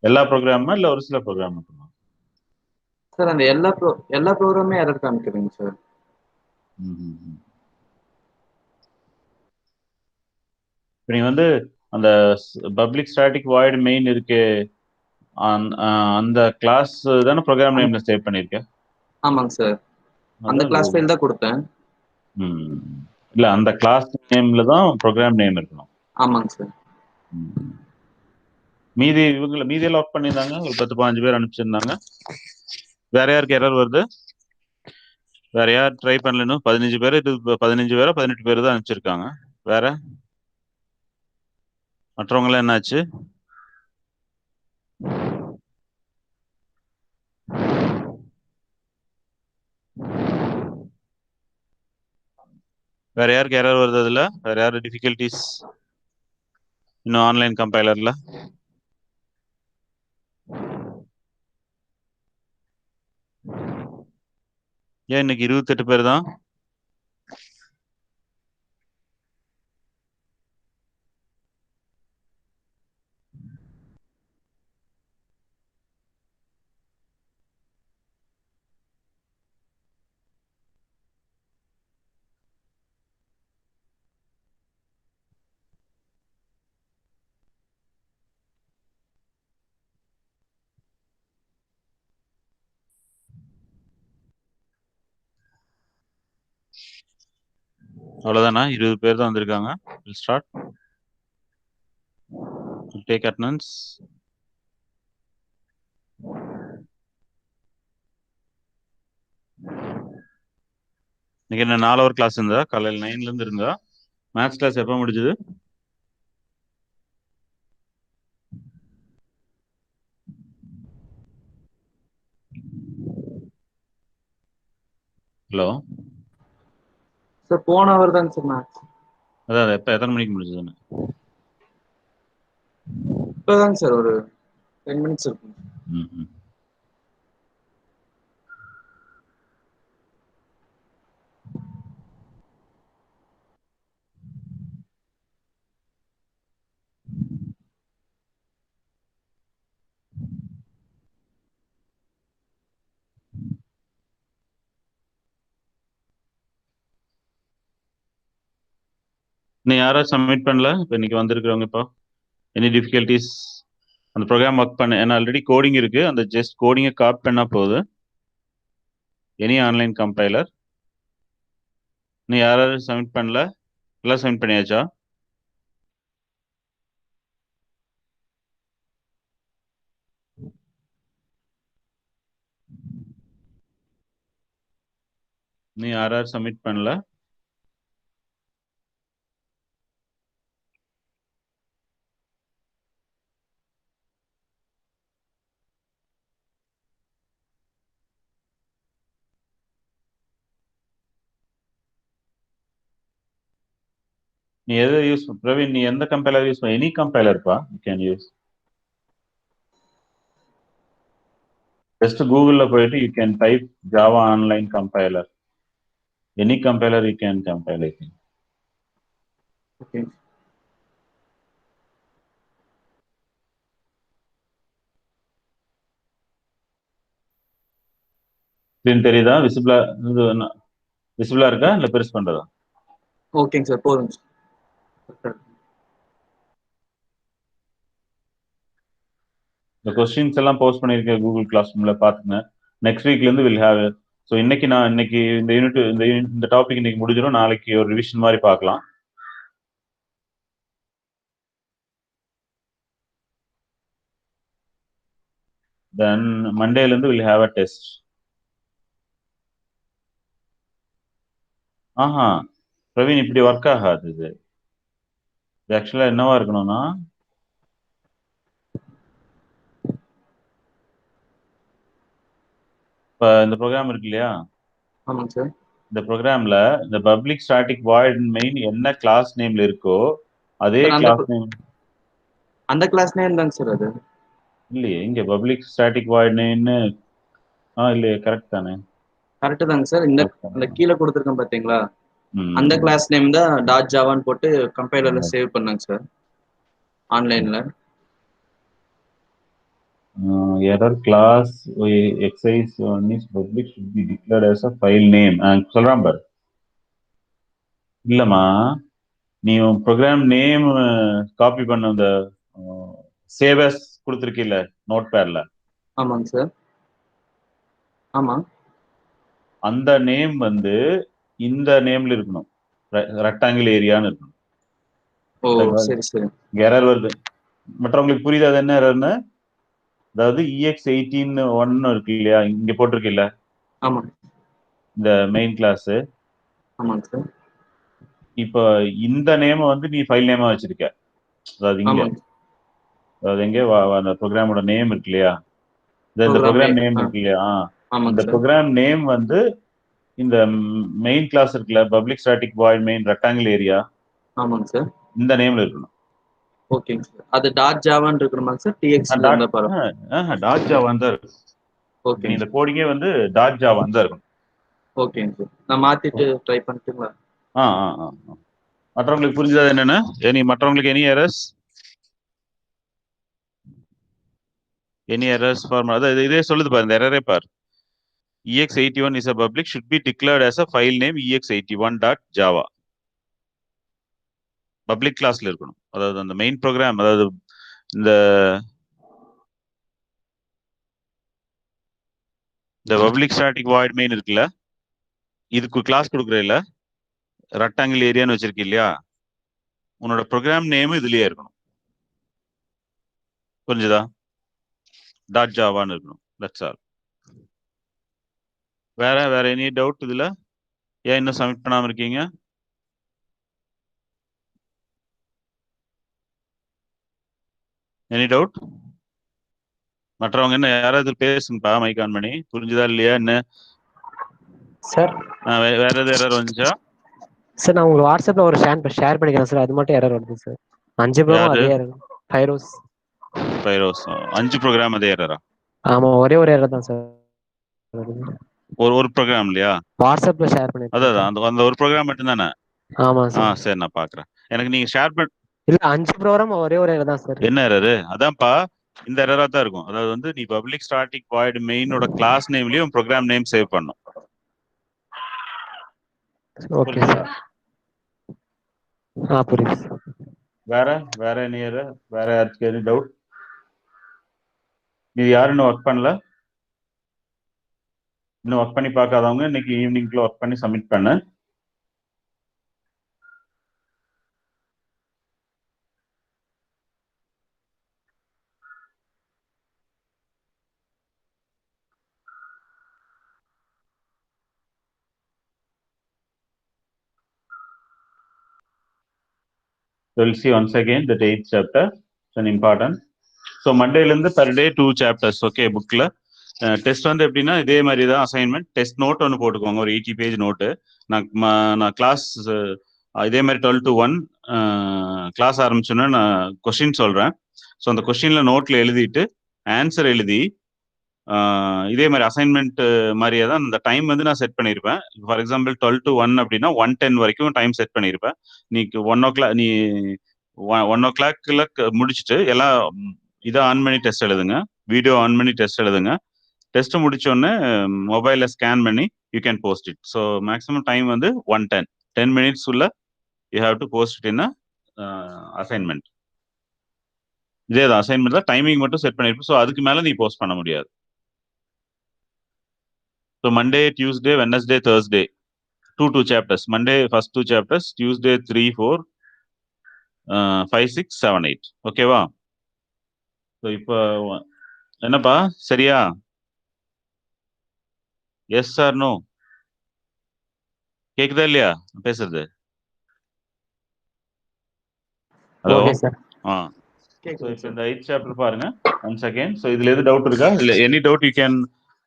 எல்லா ப்ரோக்ராமுமா இல்ல ஒரு சில ப்ரோக்ராம் மட்டுமா? சார் அந்த எல்லா ப்ரோக்ராமே எரர் காமிக்குதுங்க சார். இப்போ நீங்க வந்து அந்த பப்ளிக் ஸ்டாட்டிக் வாய்டு மெயின் இருக்கு, அந்த கிளாஸ் தானே ப்ரோக்ராம் நேம்ல சேவ் பண்ணிருக்கேன். ஆமாங்க சார், அந்த கிளாஸ் ஃபைல் தான் கொடுத்தேன். இல்ல அந்த கிளாஸ் நேம்ல தான் ப்ரோக்ராம் நேம் இருக்கணும். ஆமாங்க சார். மீதி மீதியெல்லாம் ஆஃப் பண்ணியிருந்தாங்க, ஒரு 10-15 பேர் அனுப்பிச்சிருந்தாங்க. வேற யாருக்கு எரர் வருது? வேற யார் ட்ரை பண்ணலன்னு? 15 பேர், இது 15 பேரோ 18 பேர் தான் அனுப்பிச்சிருக்காங்க. வேற மற்றவங்களாம் என்னாச்சு? வேற யாருக்கு எரர் வருது? அதுல வேற யாரு டிஃபிகல்டிஸ் இன்னும் ஆன்லைன் கம்பைலர்ல? ஏன் இன்னைக்கு 28 பேர் தான்? அவ்வளவுதானா? 20 பேர் தான் வந்திருக்காங்க. We'll start. We'll take attendance. இன்னைக்கு என்ன 4 ஹவர் கிளாஸ் இருந்தா? காலையில் 9ல இருந்து இருந்தா? மேத்ஸ் கிளாஸ் எப்போ முடிஞ்சது? ஹலோ சார் போன ஹவர் தாங்க சார் மேத்ஸ். அதான் எப்போ எத்தனை மணிக்கு முடிஞ்சதுன்னு? இப்போதாங்க சார் ஒரு 10 minutes இருக்கும். இன்னும் யாரும் சப்மிட் பண்ணல? இப்போ இன்னைக்கு வந்திருக்கிறவங்க இப்போ எனி டிஃபிகல்டிஸ்? அந்த ப்ரோக்ராம் ஒர்க் பண்ண, ஏன்னா ஆல்ரெடி கோடிங் இருக்கு, அந்த ஜஸ்ட் கோடிங்கை காப்பி பண்ணா போகுது. Any online compiler? இன்னும் யாராவது சப்மிட் பண்ணல? எல்லாம் சப்மிட் பண்ணியாச்சா? இன்னும் யாராவது சப்மிட் பண்ணல? நீ எதை யூஸ் பிரவீன், நீ எந்த கம்பைலர் யூஸ் பண்ண? எனி கம்பைலர்ப்பா, யூ கேன் யூஸ். ஜஸ்ட் கூகுளில் போயிட்டு you can type Java online compiler. Any compiler you can compile, I think. Okay screen தெரியுதா? விசிபிளா விசிபிளா இருக்கா இல்ல பெருசு பண்றதா? ஓகேங்க சார், போதுங்க சார். இந்த கொஸ்டின்ஸ் எல்லாம் போஸ்ட் பண்ணியிருக்கேன் கூகுள் கிளாஸ் ரூம்ல, பாத்துங்க. நெக்ஸ்ட் வீக்ல இருந்து வில் ஹேவ். ஸோ இன்னைக்கு இந்த டாபிக் இன்னைக்கு முடிஞ்சிடும். நாளைக்கு ஒரு ரிவிஷன் மாதிரி பார்க்கலாம். தென் மண்டேல இருந்து வில் ஹேவ் அ டெஸ்ட். ஆஹா பிரவீன், இப்படி ஒர்க் ஆகாது. இது ஆக்சுவலா என்னவா இருக்கணும்னா, இப்ப இந்த ப்ரோக்ராம் இருக்கு இல்லையா, ஆமாங்க சார். இந்த ப்ரோக்ராம்ல இந்த பப்ளிக் ஸ்டாட்டிக் வாய்ட் மெயின் என்ன கிளாஸ் நேம்ல இருக்கோ அதே சார் கிளாஸ் நேம். அந்த கிளாஸ் நேம் தாங்க சார் அது. இல்லையே, இங்க பப்ளிக் ஸ்டாட்டிக் வாய்ட் நேம்னு. இல்லையே, கரெக்ட் தானே? கரெக்டு தாங்க சார். அந்த கீழே கொடுத்துருக்கேன் பார்த்தீங்களா, அந்த ம். கிளாஸ் நேம் தான் டாட் ஜாவான்னு போட்டு கம்பைலர்ல சேவ் பண்ணாங்க சார் ஆன்லைன்ல. error class exercise one is public should be declared as a file name. சொல்றான் பாரு. இல்லம்மா நீ ப்ரோக்ராம் நேம் காப்பி பண்ண அந்த சேவ் as கொடுத்துருக்கீல்ல நோட் பேட்ல. ஆமாங்க சார். ஆமா. அந்த நேம் வந்து இந்த நேம்ல இருக்கணும். ரெக்டாங்கிள் ஏரியான்னு இருக்கணும். ஓ சரி சரி. எரர் வருது. மற்றவங்களுக்கு புரியுது அது என்ன எரர்னு? அதாவது EX18 இருக்கு இல்லையா, இங்க போட்டிருக்கு இல்ல ஆமா. இந்த மெயின் கிளாஸ். ஆமாங்க சார். இப்போ இந்த நேம் வந்து நீ ஃபைல் நேமா வச்சிருக்க. அதாவது இங்க ஆமாங்க. அதாவது எங்க அந்த ப்ரோக்ராமோட நேம் இருக்கு இல்லையா, இந்த Program ப்ரோக்ராம் name. நேம் இருக்கு இல்லையா, ஆமாங்க இந்த சார். ப்ரோக்ராம் நேம் வந்து இந்த மெயின் கிளாஸ் இருக்குல்ல, public static void main rectangle area, ஆமாங்க சார். இந்த நேம்ல இருக்கணும். ஓகேங்க சார். அது டாட் ஜாவான்னு இருக்கணுமா சார்? TXT இருந்தா பரவாயில்லை. டாட் ஜாவான் தான் இருக்கும். நீ ஓகேங்க இந்த சார். கோடிங்கே வந்து டாட் ஜாவான் தான் இருக்கும். ஓகேங்க சார். நான் மாத்திட்டு ட்ரை பண்ணிட்டுங்களா? மற்றவங்களுக்கு புரிஞ்சது என்னன்னா, மற்றவங்களுக்கு எனி எரர்ஸ் ஃபார் அதாவது இதே சொல்லுது பாரு, இந்த எரரே பாரு. EX81 is a public should be declared as a file name EX81.java. Public கிளாஸ்ல இருக்கணும். அதாவது அந்த மெயின் ப்ரோக்ராம், அதாவது இந்த பப்ளிக் ஸ்டாட்டிக் வாய்ட் மெயின் இருக்குல்ல, இதுக்கு கிளாஸ் கொடுக்குற இல்ல, ரெக்டாங்கிள் ஏரியான்னு வச்சிருக்க இல்லையா, உன்னோட ப்ரோக்ராம் நேம் இதுலயே இருக்கணும். புரிஞ்சுதா? டாட் ஜாவான்னு இருக்கணும். That's all. வேற எனி டவுட் இதுல? ஏன் இன்னும் சப்மிட் பண்ணாம இருக்கீங்க? Any doubt? மற்றவங்க என்ன யாராவது பேசுங்கப்பா, மைக் ஆன் பண்ணி. புரிஞ்சுதா இல்லையா என்ன சார்? வேற எது எரர் வந்துச்சா சார்? நான் உங்களுக்கு வாட்ஸ்அப்ல ஒரு ஷேர் பண்ணிக்கிறேன் சார், அது மட்டும் எரர் வருது சார். 5 ப்ரோக்ராம் அதே எரர். பைரோஸ் 5 ப்ரோக்ராம் அதே எரரா? ஆமா, ஒரே ஒரு எரர் தான் சார். ஒரு ப்ரோக்ராம் இல்லையா? வாட்ஸ்அப்ல ஷேர் பண்ணிருக்கேன். அதான் அந்த ஒரு ப்ரோக்ராம் மட்டும் தானே? ஆமா சார். சரி, நான் பாக்குறேன். எனக்கு நீங்க ஷேர் பண்ண இல்ல, 5 ப்ரோக்ராம் ஒரே ஒரு எரர் தான் சார். என்ன எரர்? அதான்ப்பா, இந்த எரரா தான் இருக்கும். அதாவது வந்து நீ பப்ளிக் ஸ்டாட்டிக் வாய்ட் மெயினோட கிளாஸ் நேம்லயும் ப்ரோக்ராம் நேம் சேவ் பண்ணும். Okay sir. புரியுது சார். வேற என்ன எரர்? வேற யாருக்கு எது டவுட்? இது யாரும் இன்னும் ஒர்க் பண்ணல? இன்னும் ஒர்க் பண்ணி பார்க்காதவங்க இன்னைக்கு ஈவினிங்க்குள்ள ஒர்க் பண்ணி சப்மிட் பண்ண. We'll see once again the 8th chapter. It's an important. So Monday இருந்து per day 2 chapters. Okay, bookல test வந்து எப்படின்னா இதே மாதிரி தான் அசைன்மெண்ட். டெஸ்ட் நோட் ஒன்று போட்டுக்கோங்க, ஒரு 80 பேஜ் நோட்டு. நான் கிளாஸ் இதே மாதிரி 12 to 1 கிளாஸ் ஆரம்பிச்சோன்னா நான் கொஸ்டின் சொல்றேன். ஸோ அந்த கொஸ்டின்ல நோட்ல எழுதிட்டு ஆன்சர் எழுதி இதே மாதிரி அசைன்மெண்ட் மாதிரியே தான் அந்த டைம் வந்து நான் செட் பண்ணியிருப்பேன். ஃபார் எக்ஸாம்பிள் 12 to 1 அப்படின்னா 1:10 வரைக்கும் டைம் செட் பண்ணியிருப்பேன். நீக்கு 1 o'clock முடிச்சுட்டு எல்லாம் இதை ஆன் பண்ணி டெஸ்ட் எழுதுங்க, வீடியோ ஆன் பண்ணி டெஸ்ட் எழுதுங்க. டெஸ்ட் முடிச்சோடனே மொபைலில் ஸ்கேன் பண்ணி you can post it. So maximum time வந்து 1:10, 10 minutes உள்ள you have to post it in assignment. இதே தான் அசைன்மெண்ட் தான், டைமிங் மட்டும் செட் பண்ணியிருப்போம். ஸோ அதுக்கு மேலே நீ போஸ்ட் பண்ண முடியாது. So Monday, Tuesday, Wednesday, Thursday, 2 chapters. Monday first 2 chapters, Tuesday 3, 4, 5, 6, 7, 8. ஓகேவா? ஸோ இப்போ என்னப்பா, சரியா? Yes sir no? கேக்குதா இல்லையா பேசுறது? ஹலோ. ஸோ இப்போ இந்த 8th chapter பாருங்க ஒன்ஸ் அகேன். ஸோ இதுல எது டவுட் இருக்கா? இல்லை any doubt you can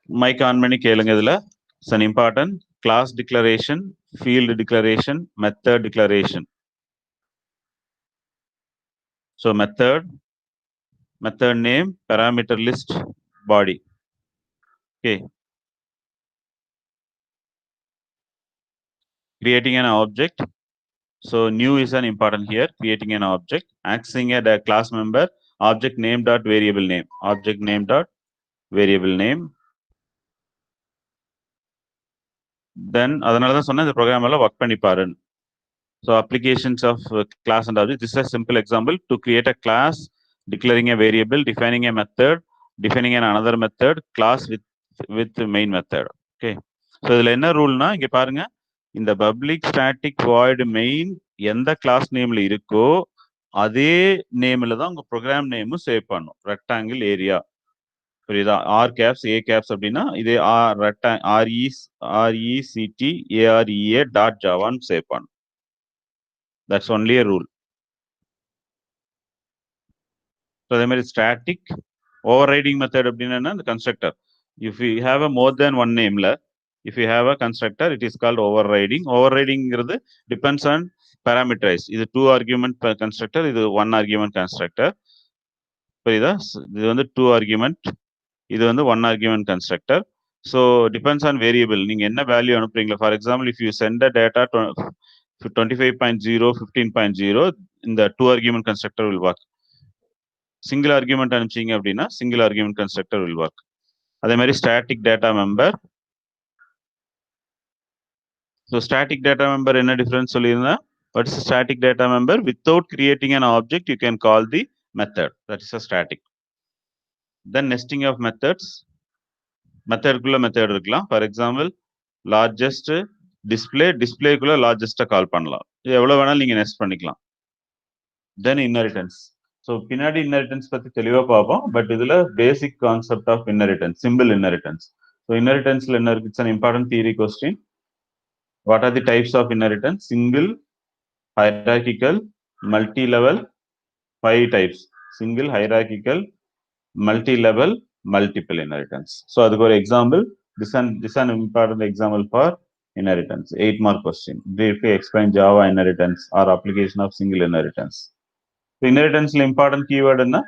mic on பண்ணி கேளுங்க. இதுல it's an important class declaration, field declaration, method declaration. So method name, parameter list, body. Okay. Creating an object. So new is an important here. Creating an object, accessing a class member object name dot variable name, object name dot variable name. Then அதனால தான் சொன்னேன் இந்த program எல்லாம் work பண்ணி பாருன்னு. So applications of class and object. This is a simple example to create a class, declaring a variable, defining a method, defining another method, class with the main method. Okay. So இதுல என்ன ரூல்னா இங்க பாருங்க, இந்த public static void main எந்த class நேம்ல இருக்கோ அதே நேம்ல தான் உங்க ப்ரோக்ராம் நேமும் சேவ் பண்ணும். ரெக்டாங்கிள் ஏரியா புரியுதா? ஆர் கேப்ஸ் ஏ கேப்ஸ் அப்படின்னா இதே RECT AREA டாட் ஜாவான்னு சேவ் பண்ணும். That's only a rule. So அதே மாதிரி static overriding method அப்படின்னா the constructor. If we have a more than one nameல, if you have a constructor, it is called overriding. Overridingங்கிறது depends on parameterize. இது 2 argument constructor, இது 1 argument constructor. புரியுதா? இது வந்து 2 argument, இது வந்து 1 argument constructor. So depends on variable. நீங்க என்ன value அனுப்புறீங்களா? For example, if you send a data 25.0, 15.0, இந்த 2 argument constructor will work. Single argument அனுப்பிச்சீங்க அப்படின்னா single argument constructor will work. அதே மாதிரி static data member. So static data member என்ன difference சொல்லியிருந்தேன்? What is a static data member? Without creating an object, you can call the method. That is a static. Then nesting of methods. Method குள்ள method இருக்கலாம். For example, largest display குள்ள largest கால் பண்ணலாம். இது எவ்வளவு வேணாலும் நீங்க next பண்ணிக்கலாம். Then inheritance. So பின்னாடி inheritance பத்தி தெளிவா பார்ப்போம். பட் இதுல basic concept of inheritance, symbol inheritance. So inheritanceல என்ன இருக்கு? It's an important theory question. What are the types of inheritance? Single, hierarchical, multi-level, 5 types. Single, hierarchical, multi-level, multiple inheritance. So அதுக்கு ஒரு example. This is an important example for inheritance. 8 mark question. Briefly explain Java inheritance or application of single inheritance. So inheritance important keyword enna?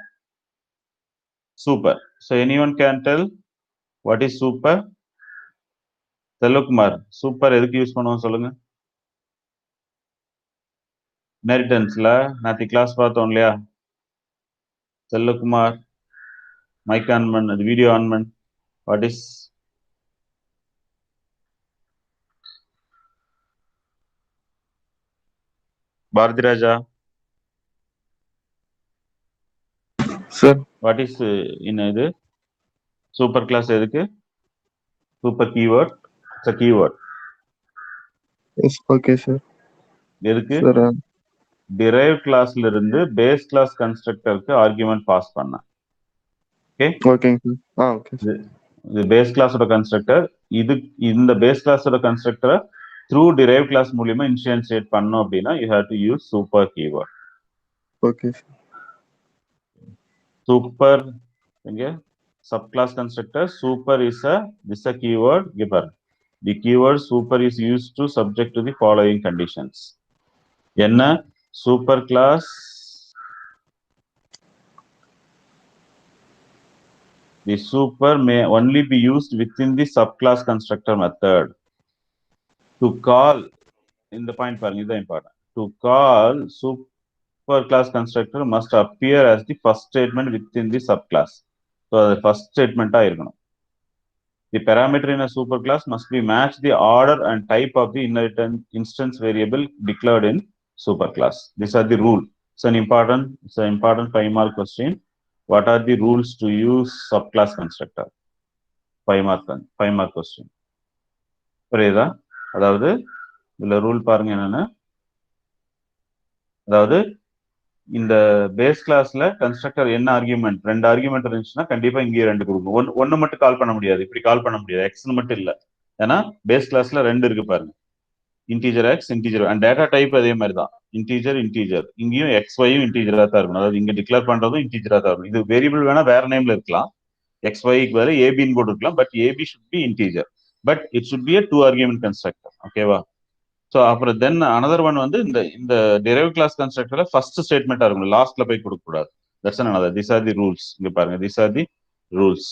Super. So anyone can tell what is super? Selvakumar, super எதுக்கு use பண்ணுவோம் சொல்லுங்க? Inheritanceல நாத்தி class பார்த்தோம் இல்லையா? Selvakumar, mic on பண்ணு, video on பண்ணு. What is Bharati Raja? Sir. What is in இது? Super class எதுக்கு? Super keyword. It's a keyword. Yes, okay, sir. எதுக்கு? Sir, derived classல இருந்து base class constructorக்கு argument pass பண்ண. Okay? Okay, sir. Okay, sir. இது base class ஓட constructor. இந்த base class ஓட constructor through derived class மூலமா instantiate பண்ணோம் அப்படின்னா you have to use super keyword. Okay, sir. Super எங்க subclass constructor super is this a keyword giver. The keyword super is used to subject to the following conditions. என்ன super class the super may only be used within the subclass constructor method. To call in the point பாருங்க, இது important. To call super class constructor must appear as the first statement within the subclass. So the first statement இருக்கணும். The parameter in a superclass must be match the order and type of the inheritance instance variable declared in superclass. These are the rule. It's an important 5 mark question. What are the rules to use subclass constructor? 5 mark question. புரியுதா? அதாவது இதுல rule பாருங்க என்னன்னா, அதாவது இந்த base கிளாஸ்ல constructor என்ன argument 2 argument இருந்துச்சுன்னா கண்டிப்பா இங்கே 2 கொடுக்கணும். ஒன்னு மட்டும் கால் பண்ண முடியாது, இப்படி கால் பண்ண முடியாது. எக்ஸ்னு மட்டும் இல்ல, ஏன்னா பேஸ் கிளாஸ்ல 2 இருக்கு பாருங்க, integer X integer and data type அதே மாதிரி தான், இன்டீஜர் இங்கேயும் எக்ஸ் ஒய்யும் இன்டீஜரா தான் இருக்கணும். அதாவது இங்க டிக்ளேர் பண்றதும் இன்டீஜரா தான் இருக்கும். இது வேரியபிள் வேணா வேற நேம்ல இருக்கலாம், எக்ஸ் ஒய்க்கு பதில் ஏபின்னு போட்டுருக்கலாம், but AB should be integer, but it should be a 2 argument constructor. ஓகேவா? ஸோ அப்புறம் தென் அனதர் ஒன் வந்து இந்த டெரைவ் கிளாஸ் கன்ஸ்ட்ரக்டர்ல ஃபர்ஸ்ட் ஸ்டேட்மெண்டா இருக்கும், லாஸ்ட்ல போய் கொடுக்க கூடாது. That's another. These are the rules. இங்க பாருங்க, these are the rules.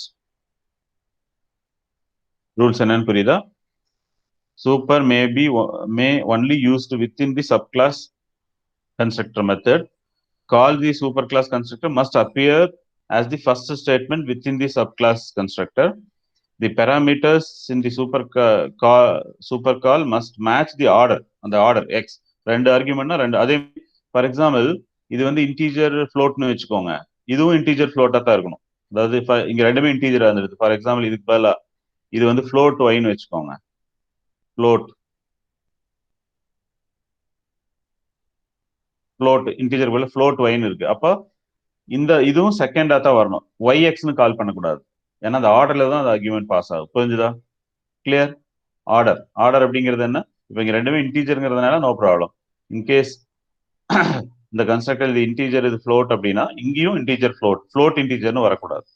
Rules என்னன்னு புரியுதா? Super may only used within the subclass constructor method. call the superclass constructor must appear as the first statement within the subclass constructor. The parameters in the supercall must match the order, அந்த order x. ரெண்டு ஆர்குமெண்ட்னா ரெண்டு. அதே for example இது வந்து integer ஃப்ளோட்னு வச்சுக்கோங்க, இதுவும் integer floater தான் இருக்கணும். அதாவது இங்க ரெண்டுமே இன்டீஜரா இருந்தது. ஃபார் எக்ஸாம்பிள் இதுக்கு பதிலா இது வந்து ஃப்ளோட் ஒய்னு வச்சுக்கோங்க. ஃப்ளோட் இன்டீஜர் போல ஃப்ளோட் ஒய்னு இருக்கு. அப்போ இந்த இதுவும் செகண்டா தான் வரணும், ஒய்எக்ஸ்னு கால் பண்ணக்கூடாது. ஏன்னா அந்த ஆர்டர்ல தான் அந்த ஆர்குமெண்ட் பாஸ் ஆகும். புரிஞ்சுதா? கிளியர்? ஆர்டர் அப்படிங்கிறது என்ன? இப்போ இங்க ரெண்டுமே இன்டீஜருங்கிறதுனால நோ ப்ராப்ளம். இன்கேஸ் இந்த கன்ஸ்ட்ரக்டர் இது இன்டீஜர் இது ஃப்ளோட் அப்படின்னா இங்கேயும் இன்டீஜர் ஃப்ளோட் இன்டீஜர்னு வரக்கூடாது.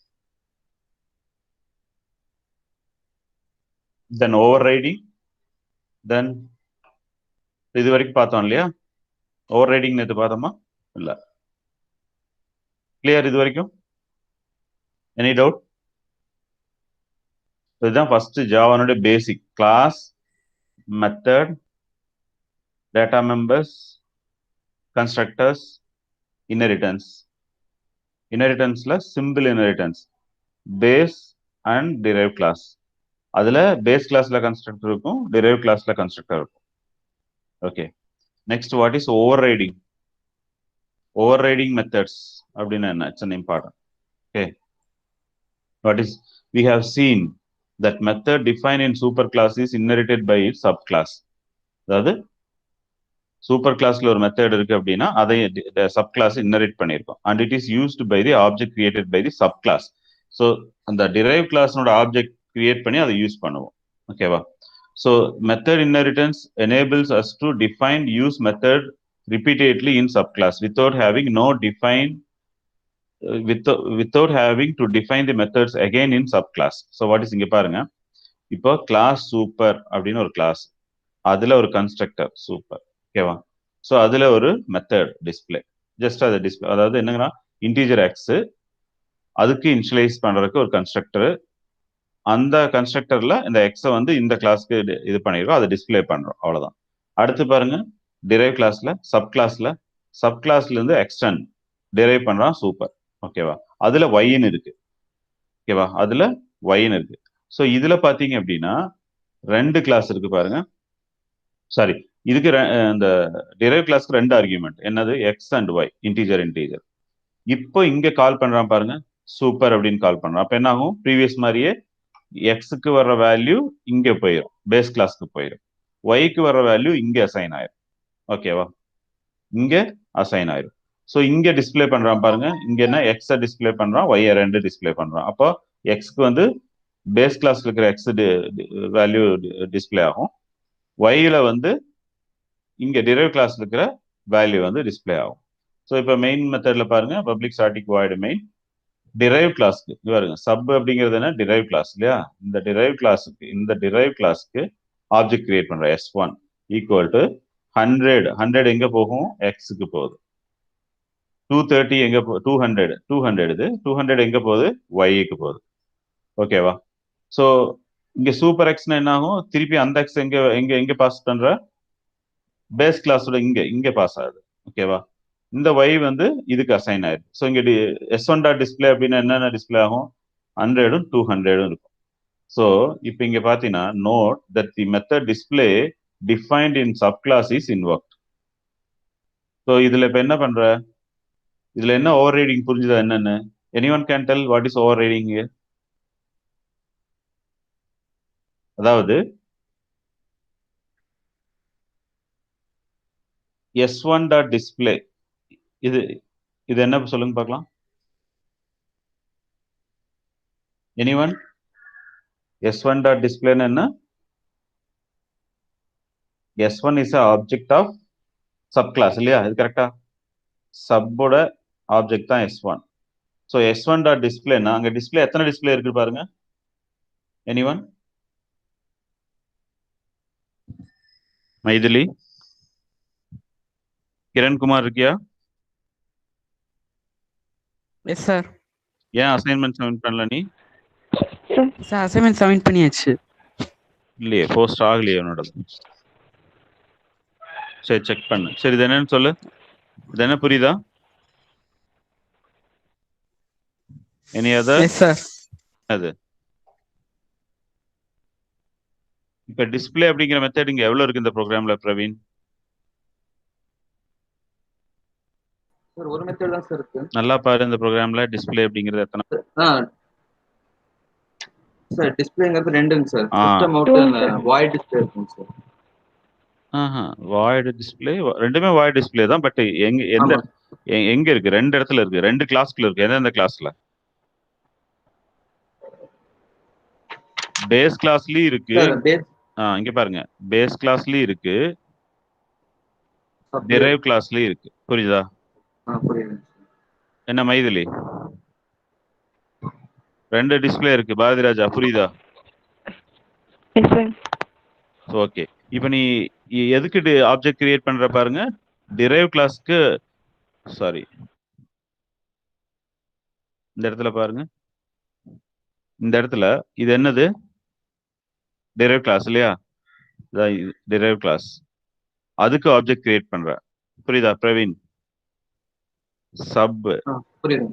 தென் ஓவர் ரைடிங். தென் இது வரைக்கும் பார்த்தோம் இல்லையா? ஓவர் ரைடிங் நேற்று பார்த்தோமா? இல்ல. கிளியர் இது வரைக்கும்? Any doubt? இதுதான் ஃபர்ஸ்ட் ஜாவானுடைய basic. Class, method, data members, constructors, inheritance. இன்ஹெரிட்டன்ஸ்ல simple inheritance, base and drive class. அதுல பேஸ் கிளாஸ்ல கன்ஸ்ட்ரக்டர் இருக்கும், டிரைவ் கிளாஸ்ல கன்ஸ்ட்ரக்டர் இருக்கும். Okay. Next what is overriding? Overriding methods அப்படின்னா என்ன? It's an important. Okay. What is, we have seen that method defined in superclass is inherited by its subclass. அதாவது super கிளாஸ்ல ஒரு method இருக்கு அப்படின்னா அதை sub class inherit பண்ணியிருக்கோம். And it is used by the object created by the sub class. So அந்த derived கிளாஸ்னோட object create பண்ணி அதை யூஸ் பண்ணுவோம். ஓகேவா? So method inheritance enables us to define use method repeatedly in subclass without having to define the methods again in subclass. So what is இங்க பாருங்க, இப்போ class super அப்படின்னு ஒரு கிளாஸ், அதுல ஒரு கன்ஸ்ட்ரக்டர் சூப்பர். ஓகேவா? ஸோ அதுல ஒரு மெத்தட் டிஸ்பிளே, ஜஸ்ட் அது டிஸ்பிளே. அதாவது என்னங்கன்னா இன்டீஜர் எக்ஸ், அதுக்கு இனிஷியலைஸ் பண்றதுக்கு ஒரு கன்ஸ்ட்ரக்டர், அந்த கன்ஸ்ட்ரக்டர்ல இந்த எக்ஸை வந்து இந்த கிளாஸ்க்கு இது பண்ணிடுறோம், அதை டிஸ்பிளே பண்றோம். அவ்வளவுதான். அடுத்து பாருங்க, டிரைவ் கிளாஸ்ல சப் கிளாஸ்ல இருந்து எக்ஸ்டெண்ட் டிரைவ் பண்றான் சூப்பர். ஓகேவா? அதுல ஒய்ன்னு இருக்கு. ஓகேவா? அதுல ஒய்ன்னு இருக்கு. ஸோ இதுல பாத்தீங்க அப்படின்னா ரெண்டு கிளாஸ் இருக்கு பாருங்க. சாரி, இதுக்கு இந்த டிரைவ் கிளாஸ்க்கு ரெண்டு ஆர்குமெண்ட், என்னது? X and Y, integer. இப்போ இங்க கால் பண்றான் பாருங்க, சூப்பர் அப்படின்னு கால் பண்றான். அப்ப என்ன ஆகும்? ப்ரீவியஸ் மாதிரியே எக்ஸுக்கு வர்ற வேல்யூ இங்க போயிடும், பேஸ் கிளாஸ்க்கு போயிடும். ஒய்க்கு வர்ற வேல்யூ இங்க அசைன் ஆயிரும். ஓகேவா? இங்க அசைன் ஆயிரும். ஸோ இங்க டிஸ்பிளே பண்றான் பாருங்க, இங்க என்ன? எக்ஸை டிஸ்பிளே பண்றான், ஒய்யை ரெண்டு டிஸ்பிளே பண்றான். அப்போ எக்ஸ்க்கு வந்து பேஸ் கிளாஸ்ல இருக்கிற எக்ஸ் வேல்யூ டிஸ்பிளே ஆகும், ஒய்ல வந்து இங்க டிரைவ் கிளாஸ்ல இருக்கிற வேல்யூ வந்து டிஸ்பிளே ஆகும். ஸோ இப்போ மெயின் மெத்தட்ல பாருங்க, public static void main drive கிளாஸ்க்கு பாருங்க, சப் அப்படிங்கிறது என்ன? டிரைவ் கிளாஸ் இல்லையா? இந்த டிரைவ் கிளாஸ்க்கு ஆப்ஜெக்ட் கிரியேட் பண்ற S1 ஈக்குவல் டு 100 எங்க போகும்? எக்ஸுக்கு போகுது. 230 எங்க 200 இது 200 எங்க போகுது? ஒய்க்கு போகுது. ஓகேவா? ஸோ இங்க சூப்பர் எக்ஸ்னா என்ன ஆகும்? திருப்பி அந்த எக்ஸ் எங்க பாஸ் பண்ற? பேஸ் கிளாஸோட இங்க பாஸ் ஆகுது. ஓகேவா? இந்த ஒய் வந்து இதுக்கு அசைன் ஆயிருக்கு. ஸோ இங்க S1 டாட் டிஸ்பிளே அப்படின்னா என்னென்ன டிஸ்பிளே ஆகும்? 100ம் 200ம் இருக்கும். ஸோ இப்போ இங்க பாத்தீங்கன்னா note that the method display defined in subclass is invoked. So இதுல இப்ப என்ன பண்ற? இதுல என்ன overriding புரிஞ்சுதா என்னன்னு? Anyone can tell what is overriding here? அதாவது S1 dot display இது என்ன சொல்லுங்க பார்க்கலாம். Anyone? S1 dot display என்ன? S1 is a object of subclass இல்லையா? இது கரெக்டா? சப்போட ஆப்ஜெக்ட் தான் S1. ஸோ S1 டாட் டிஸ்பிளேனா அங்க டிஸ்பிளே எத்தனை டிஸ்பிளே இருக்கு பாருங்க. எனிவன்? மைதிலி, கிரண்குமார் இருக்கியா? Yes sir. ஏன் அசைன்மெண்ட் சப்மிட் பண்ணல நீ? சார் அசைன்மெண்ட் சப்மிட் பண்ணியாச்சு. இல்லையே, போஸ்ட் ஆகலையே உன்னோடது. சரி செக் பண்ணு. சரி இது என்னன்னு சொல்லு, இது என்ன புரியுதா? Any other? Yes sir. அது இப்ப டிஸ்ப்ளே அப்படிங்கிற மெத்தட் இங்க எவ்வளவு இருக்கு இந்த ப்ரோக்ராம்ல பிரவீன்? சார் ஒரு மெத்தட் தான் சார் இருக்கு. நல்லா பாரு, இந்த ப்ரோக்ராம்ல டிஸ்ப்ளே அப்படிங்கிறது எத்தனை? சார் டிஸ்பிளேங்கிறது ரெண்டுங்க சார். ஆ. சிஸ்டம் அவுட் அந்த வாய்ட் டிஸ்பிளே இருக்குங்க சார். வாய்டு டிஸ்ப்ளே, ரெண்டுமே வாய்டு டிஸ்ப்ளே தான். பட் எந்த ஆமா. எங்க இருக்கு? ரெண்டு இடத்துல இருக்கு, ரெண்டு கிளாஸ்க்குள்ள இருக்கு. எந்தெந்த கிளாஸ்ல? பேஸ் கிளாஸ்லயும் இருக்கு. சார் பேஸ் இங்க பாருங்க, பேஸ் கிளாஸ்லயும் இருக்கு, சப்ளை டிரைவ் கிளாஸ்லயும் இருக்கு. புரியுதா? புரியுது. என்ன மைதிலி, ரெண்டு டிஸ்ப்ளே இருக்கு. பாரதி ராஜா புரியுதா? S sir. ஓகே. இப்போ நீ எதுக்கு ஆப்ஜெக்ட் கிரியேட் பண்ற பாருங்க. டிரைவ் கிளாஸ்க்கு, சாரி, இந்த இடத்துல பாருங்க, இந்த இடத்துல இது என்னது? டிரைவ் கிளாஸ் இல்லையா? டிரைவ் கிளாஸ், அதுக்கு ஆப்ஜெக்ட் கிரியேட் பண்ற. புரியுதா பிரவீன்? சப் புரியுது.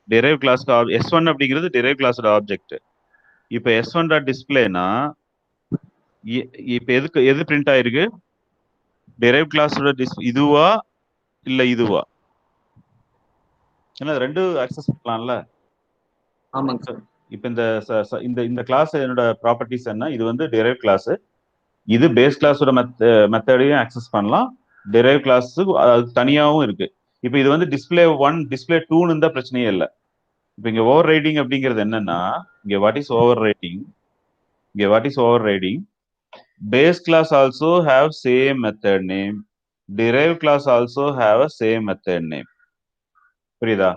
டிரைவ் கிளாஸ்க்கு S1 அப்படிங்கிறது டிரைவ் கிளாஸோட ஆப்ஜெக்ட். இப்போ S1 டாட் டிஸ்பிளேனா இப்போ எது பிரிண்ட் ஆயிருக்கு? டிரைவ் கிளாஸோட இதுவா இல்ல இதுவா? ஏன்னா ரெண்டு அக்சஸ் பண்ணலாம்ல. ஆமாங்க சார். இப்போ இந்த கிளாஸ் என்னோட ப்ராப்பர்ட்டிஸ் என்ன? இது வந்து டிரைவ் கிளாஸ், இது பேஸ் கிளாஸோட மெத்தடையும் அக்சஸ் பண்ணலாம். டிரைவ் கிளாஸ் அது தனியாகவும் இருக்கு. இப்போ இது வந்து டிஸ்பிளே 1 டிஸ்பிளே 2ன்னு இருந்தா பிரச்சனையே இல்லை. இப்போ இங்க ஓவர் ரைடிங் அப்படிங்கிறது என்னன்னா, இங்க what is over riding? Base class also have same method name. Derived class also have a same method name. புரியுதா?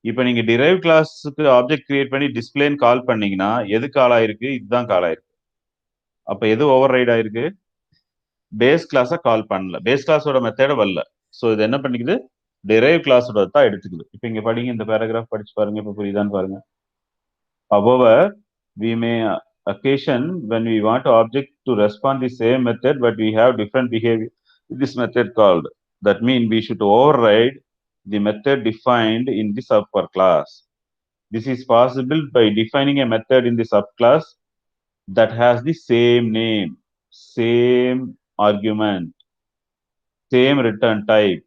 இப்போ நீங்க டிரைவ் கிளாஸ்க்கு ஆப்ஜெக்ட் கிரியேட் பண்ணி டிஸ்பிளேன்னு கால் பண்ணீங்கன்னா எது கால் ஆயிருக்கு? இதுதான் கால் ஆயிருக்கு. அப்ப எது ஓவர் ரைட் ஆயிருக்கு? பேஸ் கிளாஸை கால் பண்ணல, பேஸ் கிளாஸோட மெத்தட வரல. ஸோ இது என்ன பண்ணிக்குது? டிரைவ் கிளாஸோட தான் எடுத்துக்குது. இப்போ இங்க படிங்க, இந்த பேராகிராஃப் படிச்சு பாருங்க. இப்போ புரியுதான்னு பாருங்க. However, we may occasion when we want object to respond the same method, but we have different behavior this method called. That means we should override the method defined in the subclass. This is possible by defining a method in the subclass that has the same name, same argument, same return type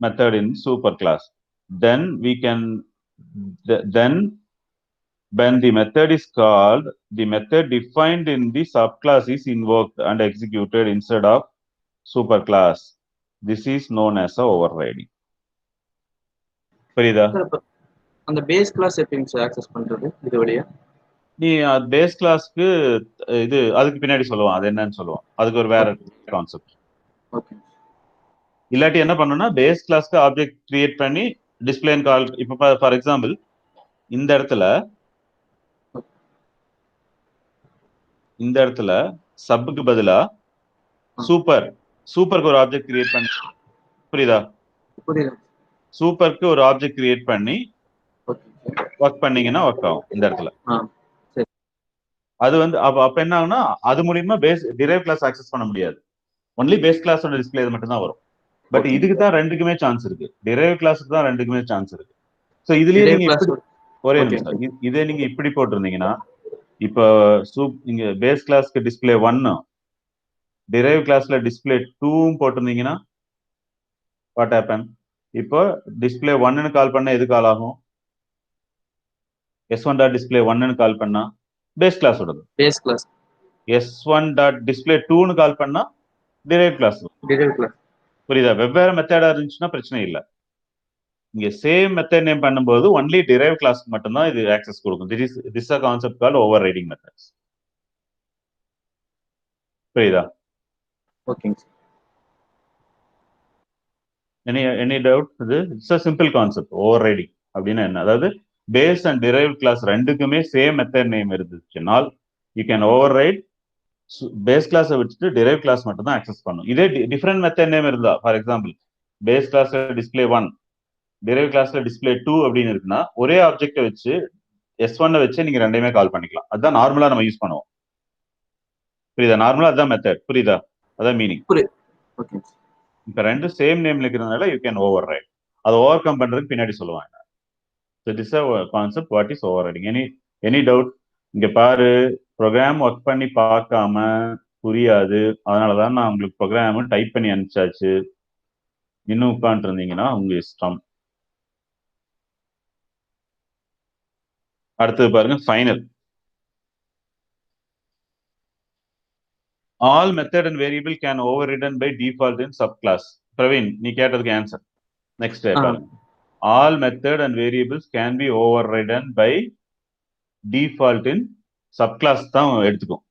method in superclass. Then we can when the method is called, the method defined in the subclass is invoked and executed instead of superclass. This is known as a overriding. புரியுதா? அந்த base class எப்படிங்க sir access பண்றது? இது வழியா நீ base கிளாஸ்க்கு இது அதுக்கு பின்னாடி சொல்லுவான், அது என்னன்னு சொல்லுவான். அதுக்கு ஒரு வேற கான்செப்ட். ஓகே. இல்லாட்டி என்ன பண்ணணும்னா பேஸ் கிளாஸ்க்கு ஆப்ஜெக்ட் கிரியேட் பண்ணி டிஸ்பிளேன்னு கால். இப்போ ஃபார் எக்ஸாம்பிள் இந்த இடத்துல சப்புக்கு பதிலா சூப்பருக்கு ஒரு ஆப்ஜெக்ட் கிரியேட் பண்ணி, புரியுதா? சூப்பருக்கு ஒரு ஆப்ஜெக்ட் கிரியேட் பண்ணி ஒர்க் பண்ணீங்கன்னா ஒர்க் ஆகும் இந்த இடத்துல. அது வந்து அப்ப என்ன ஆகும்னா அது மூலியமா டிரைவ் கிளாஸ் ஆக்சஸ் பண்ண முடியாது. ஒன்லி பேஸ் கிளாஸோட டிஸ்பிளே மட்டும் தான் வரும். பட் இதுக்கு தான் ரெண்டுக்குமே சான்ஸ் இருக்கு. டிரைவ் கிளாஸுக்கு தான் ரெண்டுக்குமே சான்ஸ் இருக்கு. ஸோ இதுலயே நீங்க ஒரே நிமிஷம், இதே நீங்க இப்படி போட்டிருந்தீங்கன்னா, இப்போ இங்க பேஸ் கிளாஸ்க்கு டிஸ்பிளே 1, டிரைவ் கிளாஸ்ல டிஸ்பிளே 2 போட்டிருந்தீங்கன்னா வாட் ஹேப்பன்? இப்போ டிஸ்பிளே 1ன்னு கால் பண்ண எது கால் ஆகும்? S1 டாட் டிஸ்பிளே 1ன்னு கால் பண்ணா பேஸ் கிளாஸோட base class. S1 dot display 2ன்னு கால் பண்ணா டிரைவ் கிளாஸ். புரியுதா? வெவ்வேறு மெத்தடா இருந்துச்சுன்னா பிரச்சனை இல்லை. இங்க சேம் மெத்தட் நேம் பண்ணும்போது ஒன்லி டிரைவ் கிளாஸ் மட்டும்தான் இது ஆக்சஸ் கொடுக்கும். This a concept call overriding methods. புரியுதா? ஓகேங்க சார். Any doubt? இது it's a simple concept. Overriding அப்படின்னா என்ன? அதாவது பேஸ் அண்ட் டிரைவ் கிளாஸ் ரெண்டுக்குமே சேம் மெத்தட் நேம் இருந்துச்சுனால் you can override. Base கிளாஸை வச்சுட்டு டிரைவ் கிளாஸ் மட்டும் தான் ஆக்சஸ் பண்ணும். இதே டிஃப்ரெண்ட் மெத்தட் நேம் இருந்தா, ஃபார் எக்ஸாம்பிள் பேஸ் கிளாஸ்ல டிஸ்பிளே 1, டிரைவ் கிளாஸ்ல டிஸ்பிளே 2 அப்படின்னு இருக்குன்னா ஒரே ஆப்ஜெக்டை வச்சு S1 வச்சு நீங்க ரெண்டையுமே கால் பண்ணிக்கலாம். அதுதான் நார்மலா நம்ம யூஸ் பண்ணுவோம். புரியுதா? நார்மலா அதுதான் மெத்தட். புரியுதா? அதான் மீனிங். இப்ப ரெண்டு சேம் நேம்ல இருக்கிறதுனால யூ கேன் ஓவர் ரைட். அதை ஓவர் கம் பண்றதுக்கு பின்னாடி சொல்லுவாங்க. That is a concept. What is overriding? Any doubt? இங்க பாரு, ப்ரோக்ராம் ஒர்க் பண்ணி பார்க்காம புரியாது, அதனாலதான் நான் உங்களுக்கு ப்ரோக்ராம் டைப் பண்ணி அனுப்பிச்சாச்சு. இன்னும் உட்காந்துட்டு இருந்தீங்கன்னா உங்க இஷ்டம். அடுத்தது பாருங்க, final. All method and variable can overridden by default in subclass. Praveen, நீ கேட்டதுக்கு ஆன்சர். நெக்ஸ்ட் பாருங்க. All method and variables can be overridden by default in subclass தான் எடுத்துக்கும்.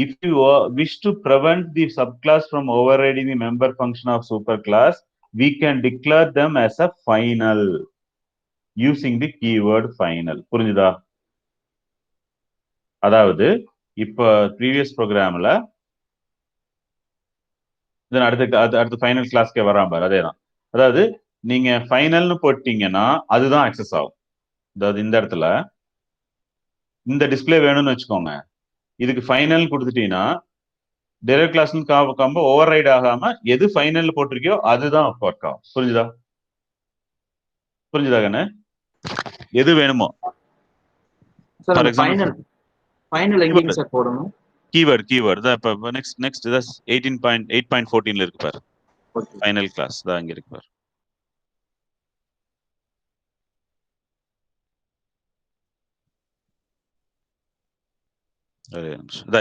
If you wish to prevent the subclass from overriding the member function of superclass, we can declare them as a final using the keyword final. புரிஞ்சுதா? அதாவது இப்ப previous ப்ரோக்ராம்ல அடுத்த final கிளாஸ்க்கே வராம பாரு, அதேதான். அதாவது நீங்க ஃபைனல்னு போட்டீங்கன்னா அதுதான் அக்சஸ் ஆகும். அதாவது இந்த இடத்துல இந்த டிஸ்பிளே வேணும்னு வச்சுக்கோங்க, இதுக்கு ஃபைனல் கொடுத்துட்டீங்கன்னா டெரைவ் கிளாஸ்னு காம்ப ஓவர் ரைட் ஆகாம எது ஃபைனல் போட்டிருக்கியோ அதுதான் ஒர்க் ஆகும். புரிஞ்சுதா? புரிஞ்சுதா கண்ணு? எது வேணுமோ. ஃபார் எக்ஸாம்பிள் ஃபைனல் எங்க சார் போடணும்? கீவேர்ட் தான். இப்ப நெக்ஸ்ட் 18.8.14ல இருக்கு பாரு, ஃபைனல் கிளாஸ் தான் அங்க இருக்கு பாரு.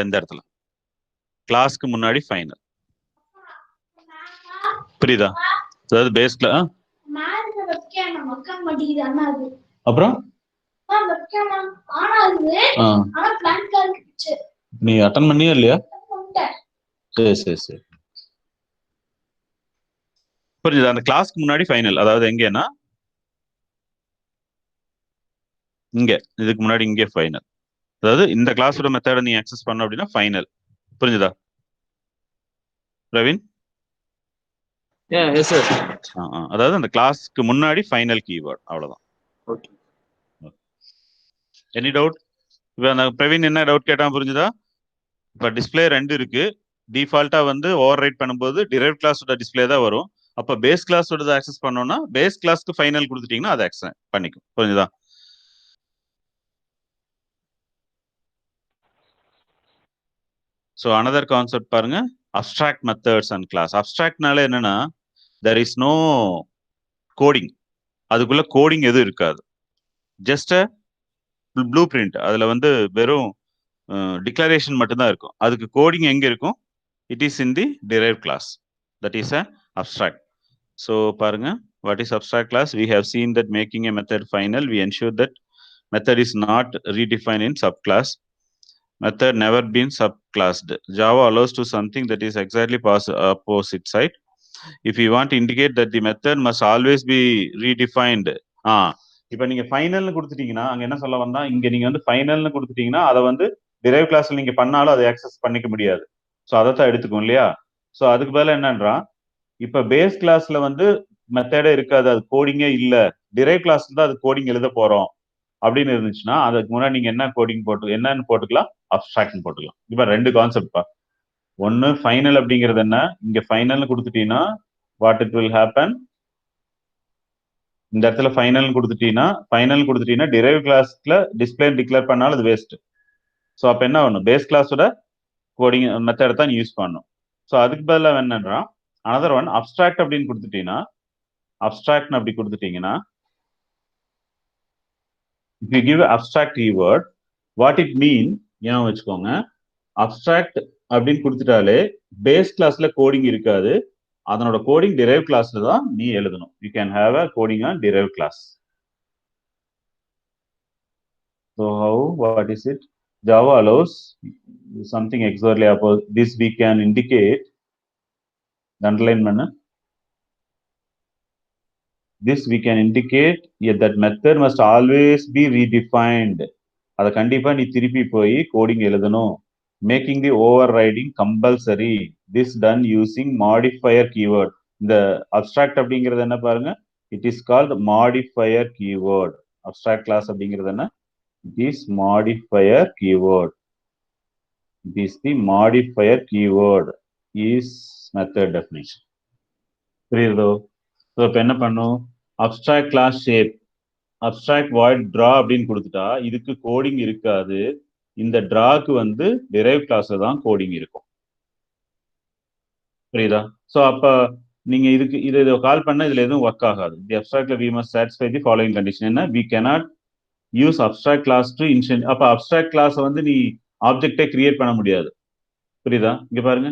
இந்த இடத்துல கிளாஸ்க்கு முன்னாடி ஃபைனல். புரியுதா? அதாவது பேஸ் கிளாஸ். அப்புறம் நீ அட்டன் பண்ணியா இல்லையா? சரி. புரிஞ்சுதா? அந்த கிளாஸ்க்கு முன்னாடி ஃபைனல். அதாவது எங்கன்னா இங்க இதுக்கு முன்னாடி இங்கே ஃபைனல். அதாவது இந்த கிளாஸோட மெத்தட நீ ஆக்சஸ் பண்ண அப்படின்னா ஃபைனல். புரிஞ்சுதா பிரவீன்? அதாவது அந்த கிளாஸ்க்கு முன்னாடி ஃபைனல் கீவேர்ட், அவ்வளவுதான். Any doubt? இப்ப பிரவீன் என்ன டவுட் கேட்டான் புரிஞ்சுதா? இப்ப டிஸ்பிளே 2 இருக்கு. டிஃபால்ட்டா வந்து ஓவர் ரைட் பண்ணும்போது டிரைவ் கிளாஸோட டிஸ்பிளே தான் வரும். அப்ப பேஸ் கிளாஸோட ஆக்சஸ் பண்ணோம்னா பேஸ் கிளாஸ்க்கு ஃபைனல் கொடுத்துட்டீங்கன்னா அதை ஆக்சஸ் பண்ணிக்கும். புரிஞ்சுதா? ஸோ அனதர் கான்செப்ட் பாருங்க, அப்ஸ்ட்ராக்ட் மெத்தட்ஸ் அண்ட் கிளாஸ். அப்ஸ்ட்ராக்ட்னால என்னன்னா there is no கோடிங். அதுக்குள்ள கோடிங் எதுவும் இருக்காது. Just blue print. அதுல வந்து வெறும் டிக்ளரேஷன் மட்டும்தான் இருக்கும். அதுக்கு கோடிங் எங்க இருக்கும்? It is in the derived class. That is a abstract. So பாருங்க, what is abstract class? We have seen that making a method final, we ensure that method is not redefined in subclass. Method never been subclassed. Java allows to something that is exactly opposite side. If you want to indicate that the method must always be redefined. இப்போ நீங்க ஃபைனல்னு கொடுத்துட்டீங்கன்னா அங்க என்ன சொல்ல வந்தா, இங்க நீங்க வந்து ஃபைனல்னு கொடுத்துட்டீங்கன்னா அதை வந்து டிரைவ் கிளாஸ்ல நீங்க பண்ணாலும் அதை ஆக்சஸ் பண்ணிக்க முடியாது. ஸோ அதைத்தான் எடுத்துக்கும் இல்லையா? ஸோ அதுக்கு பதிலாக என்னன்றான், இப்ப பேஸ் கிளாஸ்ல வந்து மெத்தடே இருக்காது, அது கோடிங்கே இல்ல, டிரைவ் கிளாஸ்ல தான் அது கோடிங் எழுத போறோம் அப்படின்னு இருந்துச்சுன்னா அதுக்கு முன்னாடி நீங்க என்ன கோடிங் என்னன்னு போட்டுக்கலாம், அப்ஸ்ட்ராக்ட்னு போட்டுக்கலாம். இப்ப 2 கான்செப்ட் பா. ஒன்னு ஃபைனல் அப்படிங்கிறது என்ன, இங்க ஃபைனல்னு கொடுத்துட்டீங்கன்னா வாட் இட் வில் ஹேப்பன், இந்த இடத்துல ஃபைனல் கொடுத்துட்டீங்கன்னா டிரைவ் கிளாஸ்ல டிஸ்பிளே டிக்ளேர் பண்ணாலும் அது வேஸ்ட். ஸோ அப்ப என்ன ஆகணும், பேஸ் கிளாஸோட கோடிங் மெத்தட் தான் யூஸ் பண்ணணும். ஸோ அதுக்கு பதிலாக என்னன்னா அனதர் ஒன் அப்ஸ்ட்ராக்ட் அப்படின்னு கொடுத்துட்டீங்கன்னா, அப்ஸ்ட்ராக்ட் அப்படி கொடுத்துட்டீங்கன்னா if you give abstract keyword, what it mean ஞாபகம் வச்சுக்கோங்க, அப்ஸ்ட்ராக்ட் அப்படின்னு கொடுத்துட்டாலே பேஸ் கிளாஸ்ல கோடிங் இருக்காது, அதனோட கோடிங் டிரைவ் கிளாஸ்ல தான் நீ எழுதணும். You can have a coding on derived class. So how, what is it? Java allows something exactly opposite. This we can indicate, underline பண்ணு. This we can indicate that method must always be redefined. அதை கண்டிப்பா நீ திருப்பி போய் coding எழுதணும். Making the overriding compulsory. This done using modifier keyword. இந்த abstract அப்படிங்கிறது என்ன பாருங்க, it is called modifier keyword. Abstract class அப்படிங்கிறது என்ன, it is modifier keyword. It is the modifier keyword is method definition. புரியுதோ? ஸோ இப்போ என்ன பண்ணும், abstract class shape abstract void draw அப்படின்னு கொடுத்துட்டா இதுக்கு கோடிங் இருக்காது. இந்த ட்ராக்கு வந்து டிரைவ் கிளாஸ்ல தான் கோடிங் இருக்கும். புரியுதா? ஸோ அப்ப நீங்க இதுக்கு இதை கால் பண்ண இதுல எதுவும் ஒர்க் ஆகாது. தி அப்ஸ்ட்ராக்ட்ல we must satisfy the following condition. என்ன? We cannot use abstract class to instantiate. அப்ப அப்ஸ்ட்ராக்ட் கிளாஸ் வந்து நீ ஆப்ஜெக்டே கிரியேட் பண்ண முடியாது. புரியுதா? இங்க பாருங்க,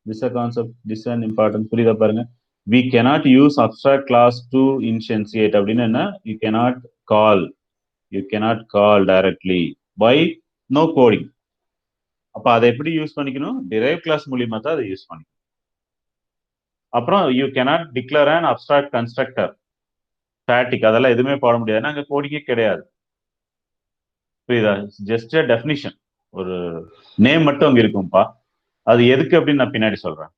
this a concept, this an important. புரியுதா? பாருங்க, we cannot use abstract class to instantiate அப்படின்னு என்ன? you cannot call directly by no coding. அப்ப அதை எப்படி யூஸ் பண்ணிக்கணும்? டிரைவ் கிளாஸ் மூலியமா தான் அதை யூஸ் பண்ணிக்கணும். அப்புறம் you cannot declare an abstract constructor, static, அதெல்லாம் எதுவுமே போட முடியாது. அங்க கோடிங்கே கிடையாது. புரியுதா? ஜஸ்ட் a definition, ஒரு நேம் மட்டும் அங்க இருக்கும்பா. அது எதுக்கு அப்படின்னு நான் பின்னாடி சொல்றேன்.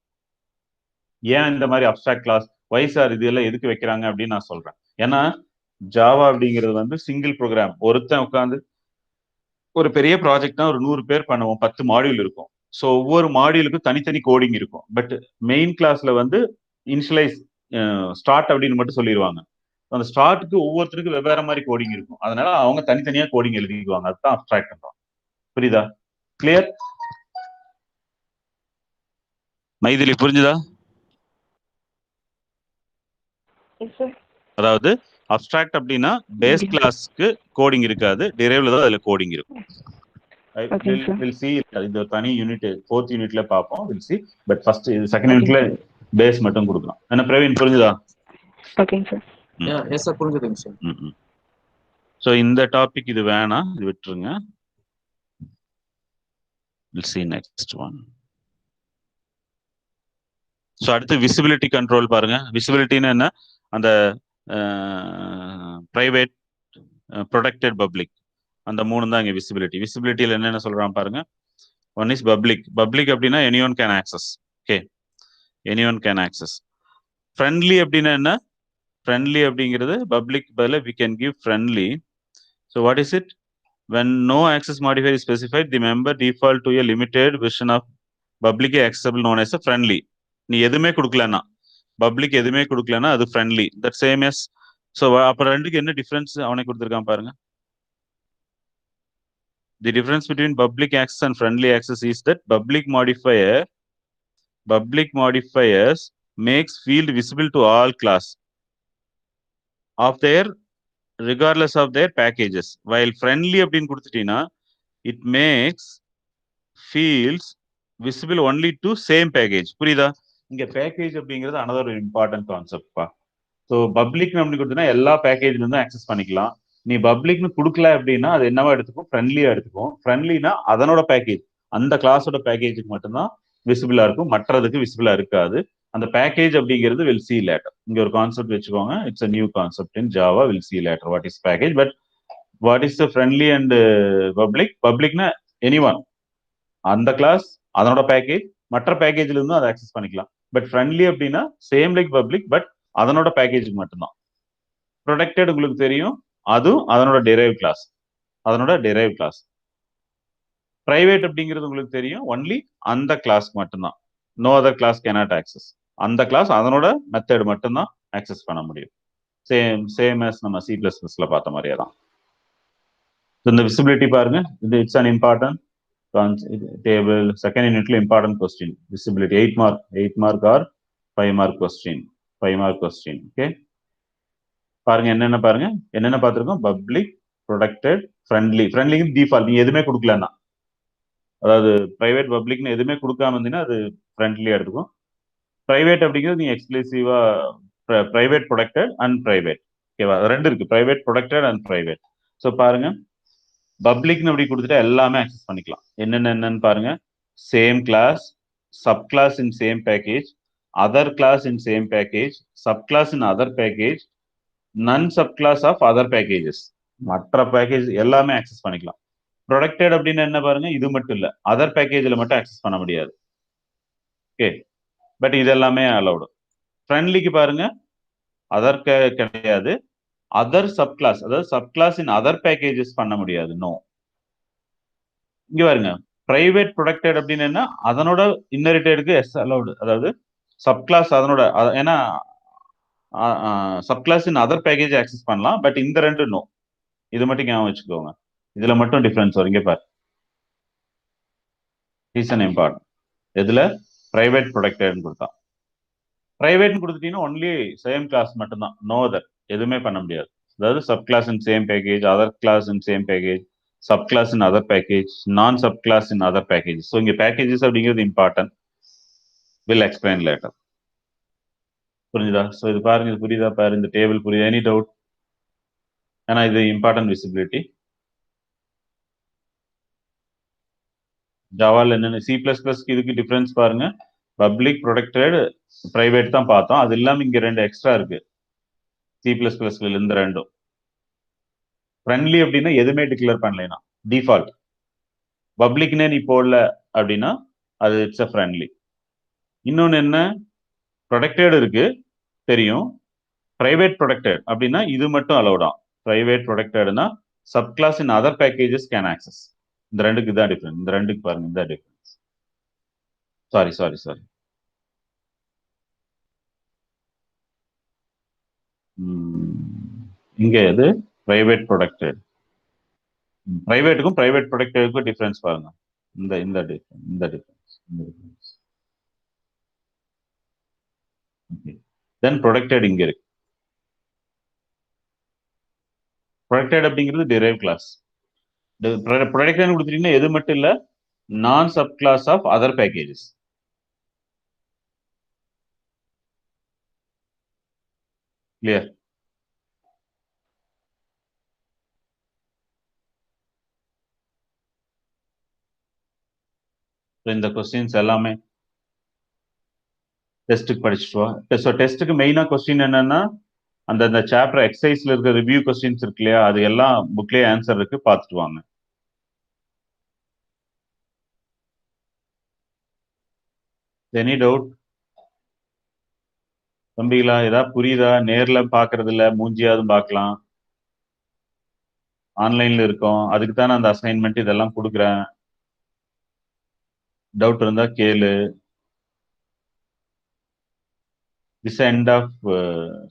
ஏன் இந்த மாதிரி அப்ஸ்ட்ராக்ட் கிளாஸ் வைஸ் ஆர் இது எல்லாம் எதுக்கு வைக்கிறாங்க அப்படின்னு நான் சொல்றேன். ஏன்னா ஜாவா அப்படிங்கிறது வந்து சிங்கிள் ப்ரோக்ராம். ஒருத்தன் உட்காந்து ஒரு பெரிய ப்ராஜெக்ட்னா ஒரு 100 பேர் பண்ணுவோம், 10 மாடியூல் இருக்கும். ஸோ ஒவ்வொரு மாடியூலுக்கும் தனித்தனி கோடிங் இருக்கும். பட் மெயின் கிளாஸ்ல வந்து இனிஷியலைஸ் ஸ்டார்ட் அப்படின்னு மட்டும் சொல்லிடுவாங்க. அந்த ஸ்டார்ட்டுக்கு ஒவ்வொருத்தருக்கும் வெவ்வேறு மாதிரி கோடிங் இருக்கும். அதனால அவங்க தனித்தனியா கோடிங் எழுதிக்குவாங்க. அதுதான் அப்ஸ்ட்ராக்ட் பண்றோம். புரியுதா? கிளியர்? மைதிலி புரிஞ்சுதா? Yes, sir. அதாவது அப்ஸ்ட்ராக்ட் அப்படின்னா பேஸ் கிளாஸ்க்கு கோடிங் இருக்காது, டிரைவ்ல தான் அதுல கோடிங் இருக்கும். Okay, sir. Will see. இது தனி யூனிட் 4th யூனிட்ல பார்ப்போம். Will see. But first second யூனிட்ல பேஸ் மட்டும் கொடுக்கலாம். என்ன பிரவீன், புரிஞ்சுதா? Okay, sir. எஸ் சார், புரிஞ்சுதுங்க சார். ஸோ இந்த டாபிக் இது வேணாம், இது விட்டுருங்க. Will see next one. So அடுத்து விசிபிலிட்டி கண்ட்ரோல் பாருங்க. விசிபிலிட்டின்னு என்ன? அந்த பிரைவேட், ப்ரொடெக்டட், பப்ளிக், அந்த 3 தான் இங்க விசிபிலிட்டி. விசிபிலிட்டியில் என்னென்ன சொல்றான் பாருங்க. One is public. பப்ளிக் அப்படின்னா anyone can access. Okay, anyone can access. Friendly அப்படின்னா என்ன? ஃப்ரெண்ட்லி அப்படிங்கிறது பப்ளிக் பதில் we can give friendly. So what is it? When no access modifier is specified, the member default to a limited version of publicly accessible known as a friendly. நீ எதுவுமே கொடுக்கலன்னா, public எதுவுமே கொடுக்கலன்னா அது friendly. That same as. So அப்போ ரெண்டுக்கு என்ன difference அவனை கொடுத்துருக்கான் பாருங்க. The difference between public access and friendly access is that public modifiers makes field visible to all class of their regardless of their packages, while friendly அப்படின்னு கொடுத்துட்டீங்கன்னா it makes fields visible only to same package. புரியுதா? இங்க package அப்படிங்கிறது another important concept பா. So public அப்படின்னு கொடுத்தீங்கன்னா எல்லா பேக்கேஜ்ல இருந்தும் ஆக்சஸ் பண்ணிக்கலாம். நீ பப்ளிக்னு கொடுக்கல அப்படின்னா அது என்னவா எடுத்துக்கும்? ஃப்ரெண்ட்லியா எடுத்துக்கும். ஃப்ரெண்ட்லினா அதனோட பேக்கேஜ், அந்த கிளாஸோட பேக்கேஜுக்கு மட்டும்தான் விசிபிளா இருக்கும், மற்றதுக்கு விசிபிளா இருக்காது. அந்த பேக்கேஜ் அப்படிங்கிறது வில் சி லேட்டர். இங்க ஒரு கான்செப்ட் வச்சுக்கோங்க. It's a new concept in Java. Will see later what is package. But what is the friendly and public? பப்ளிக்னா எனிஒன், அந்த கிளாஸ் அதனோட பேக்கேஜ், மற்ற பேக்கேஜ்ல இருந்தும் அதை ஆக்சஸ் பண்ணிக்கலாம். பட் ஃப்ரெண்ட்லி அப்படின்னா சேம் லைக் பப்ளிக், பட் அதனோட பேக்கேஜுக்கு மட்டும்தான். ப்ரொடெக்டட் உங்களுக்கு தெரியும், அதுவும் அதனோட டிரைவ் கிளாஸ், பிரைவேட் அப்படிங்கிறது உங்களுக்கு தெரியும், ஒன்லி அந்த கிளாஸ்க்கு மட்டும்தான். No other class cannot access. அந்த கிளாஸ் அதனோட மெத்தட் மட்டும்தான் ஆக்சஸ் பண்ண முடியும். சேம் as நம்ம C++ல பார்த்த மாதிரியே தான். இந்த விசிபிலிட்டி பாருங்க. இது it's an important table. Second யூனிட்ல important question visibility. 8 mark or 5 mark question. Okay, பாருங்க என்னென்ன பாருங்க, என்னென்ன பார்த்துருக்கோம்? Public, protected, friendly. ஃப்ரெண்ட்லிக்கு டிஃபால்ட் நீ எதுவுமே கொடுக்கலன்னா, அதாவது பிரைவேட் பப்ளிக்னு எதுவுமே கொடுக்காம இருந்தீங்கன்னா அது ஃப்ரெண்ட்லியா எடுத்துக்கும். பிரைவேட் அப்படிங்கிறது நீ எக்ஸ்க்ளூசிவா பிரைவேட், ப்ரொடெக்டட் அண்ட் பிரைவேட். ஓகேவா? ரெண்டு இருக்கு, private, protected and private. So பாருங்க, பப்ளிக்னு அப்படி கொடுத்துட்டா எல்லாமே ஆக்சஸ் பண்ணிக்கலாம். என்னென்னு பாருங்க. Same class, sub class in same package, other class in same package, sub class in other package, non sub class of other packages, மற்ற பேக்கேஜ் எல்லாமே ஆக்சஸ் பண்ணிக்கலாம். ப்ரொடெக்டட் அப்படின்னு என்ன பாருங்க, இது மட்டும் இல்ல, அதர் பேக்கேஜ்ல மட்டும் ஆக்சஸ் பண்ண முடியாது. ஓகே, பட் இது எல்லாமே அலௌடு. ஃப்ரெண்ட்லிக்கு பாருங்க, அதர் கிடையாது, அதர் சப் கிளாஸ், அதாவது sub class in other packages பண்ண முடியாது. நோ. இங்க பாருங்க, பிரைவேட் ப்ரொடெக்டட் அப்படின்னு என்ன, அதனோட இன்னரிட்டடுக்கு எஸ் அலௌடு, அதாவது சப் கிளாஸ் அதனோட, ஏன்னா sub class in other package access பண்ணலாம், பட் இந்த ரெண்டு நோ. இது மட்டும் ஞாபகம் வச்சுக்கோங்க. இதுல மட்டும் டிஃபரன்ஸ் வரும். இங்க பாரு, ரீசன் இம்பார்ட்டன்ட். எதுல பிரைவேட் ப்ரொடெக்டட்னு கொடுத்தா, பிரைவேட்னு கொடுத்துட்டீங்கன்னா ஒன்லி சேம் கிளாஸ் மட்டும்தான், நோ அதர், எதுவுமே பண்ண முடியாது. அதாவது sub class in same package, other class in same package, sub class in other package, non sub class in other package. So இங்க பேக்கேஜஸ் அப்படிங்கிறது இம்பார்ட்டன்ட், வில் எக்ஸ்பிளைன் லேட்டர். புரிஞ்சுதா? So இது பாருங்க, இது புரியுதா பாரு, இந்த டேபிள் புரியுதா? Any doubt? ஏன்னா இது இம்பார்ட்டன்ட் விசிபிலிட்டி. ஜாவால என்னென்ன சி பிளஸ் பிளஸ்க்கு இதுக்கு டிஃபரன்ஸ் பாருங்க. பப்ளிக் ப்ரொடெக்டட் பிரைவேட் தான் பார்த்தோம், அது இல்லாமல் இங்க 2 எக்ஸ்ட்ரா இருக்கு சி பிளஸ் பிளஸ்ல. இந்த 2 ஃப்ரெண்ட்லி அப்படின்னா எதுவுமே டிக்ளேர் பண்ணலைனா டிஃபால்ட். பப்ளிக்னே நீ போடல அப்படின்னா அது இட்ஸ் அ ஃப்ரெண்ட்லி. இன்னொன்று என்ன, ப்ரொடெக்டட் இருக்கு தெரியும், பிரைவேட் ப்ரொடெக்டட் அப்படின்னா இது மட்டும் அலௌடா. பிரைவேட் ப்ரொடெக்டட்னா sub class in other packages can access. இந்த 2க்கு தான் டிஃபரன்ஸ். இந்த 2க்கு பாருங்க, இந்த டிஃபரன்ஸ். சாரி இங்க எது பிரைவேட் ப்ரொடெக்டட், பிரைவேட்டுக்கும் பிரைவேட் ப்ரொடெக்டடுக்கும் டிஃபரன்ஸ் பாருங்க. இந்த டிஃபரன்ஸ். தென் ப்ரொடெக்டட் இங்க இருக்கு. ப்ரொடெக்டட் அப்படிங்கிறது டிரைவ் கிளாஸ். ப்ரொடெக்டட் கொடுத்துட்டீங்கன்னா எது மட்டும் இல்ல, non sub class of other packages. Clear? இந்த கொஸ்டின்ஸ் எல்லாமே டெஸ்ட்டுக்கு படிச்சுட்டு வா. ஸோ டெஸ்ட்டுக்கு மெயினா கொஸ்டின் என்னன்னா, அந்த சாப்டர் எக்ஸசைஸ்ல இருக்க ரிவ்யூ கொஸ்டின்ஸ் இருக்கு இல்லையா, அது எல்லாம் புக்லயே ஆன்சர் இருக்கு, பார்த்துட்டு வாங்க. எனி டவுட் தம்பிகளா? ஏதாவது புரியுதா? நேர்ல பாக்குறது இல்ல, மூஞ்சியாவது பார்க்கலாம். ஆன்லைன்ல இருக்கோம், அதுக்கு தானே அந்த அசைன்மெண்ட் இதெல்லாம் கொடுக்குறேன். டவுட் இருந்தா கேளு. This end of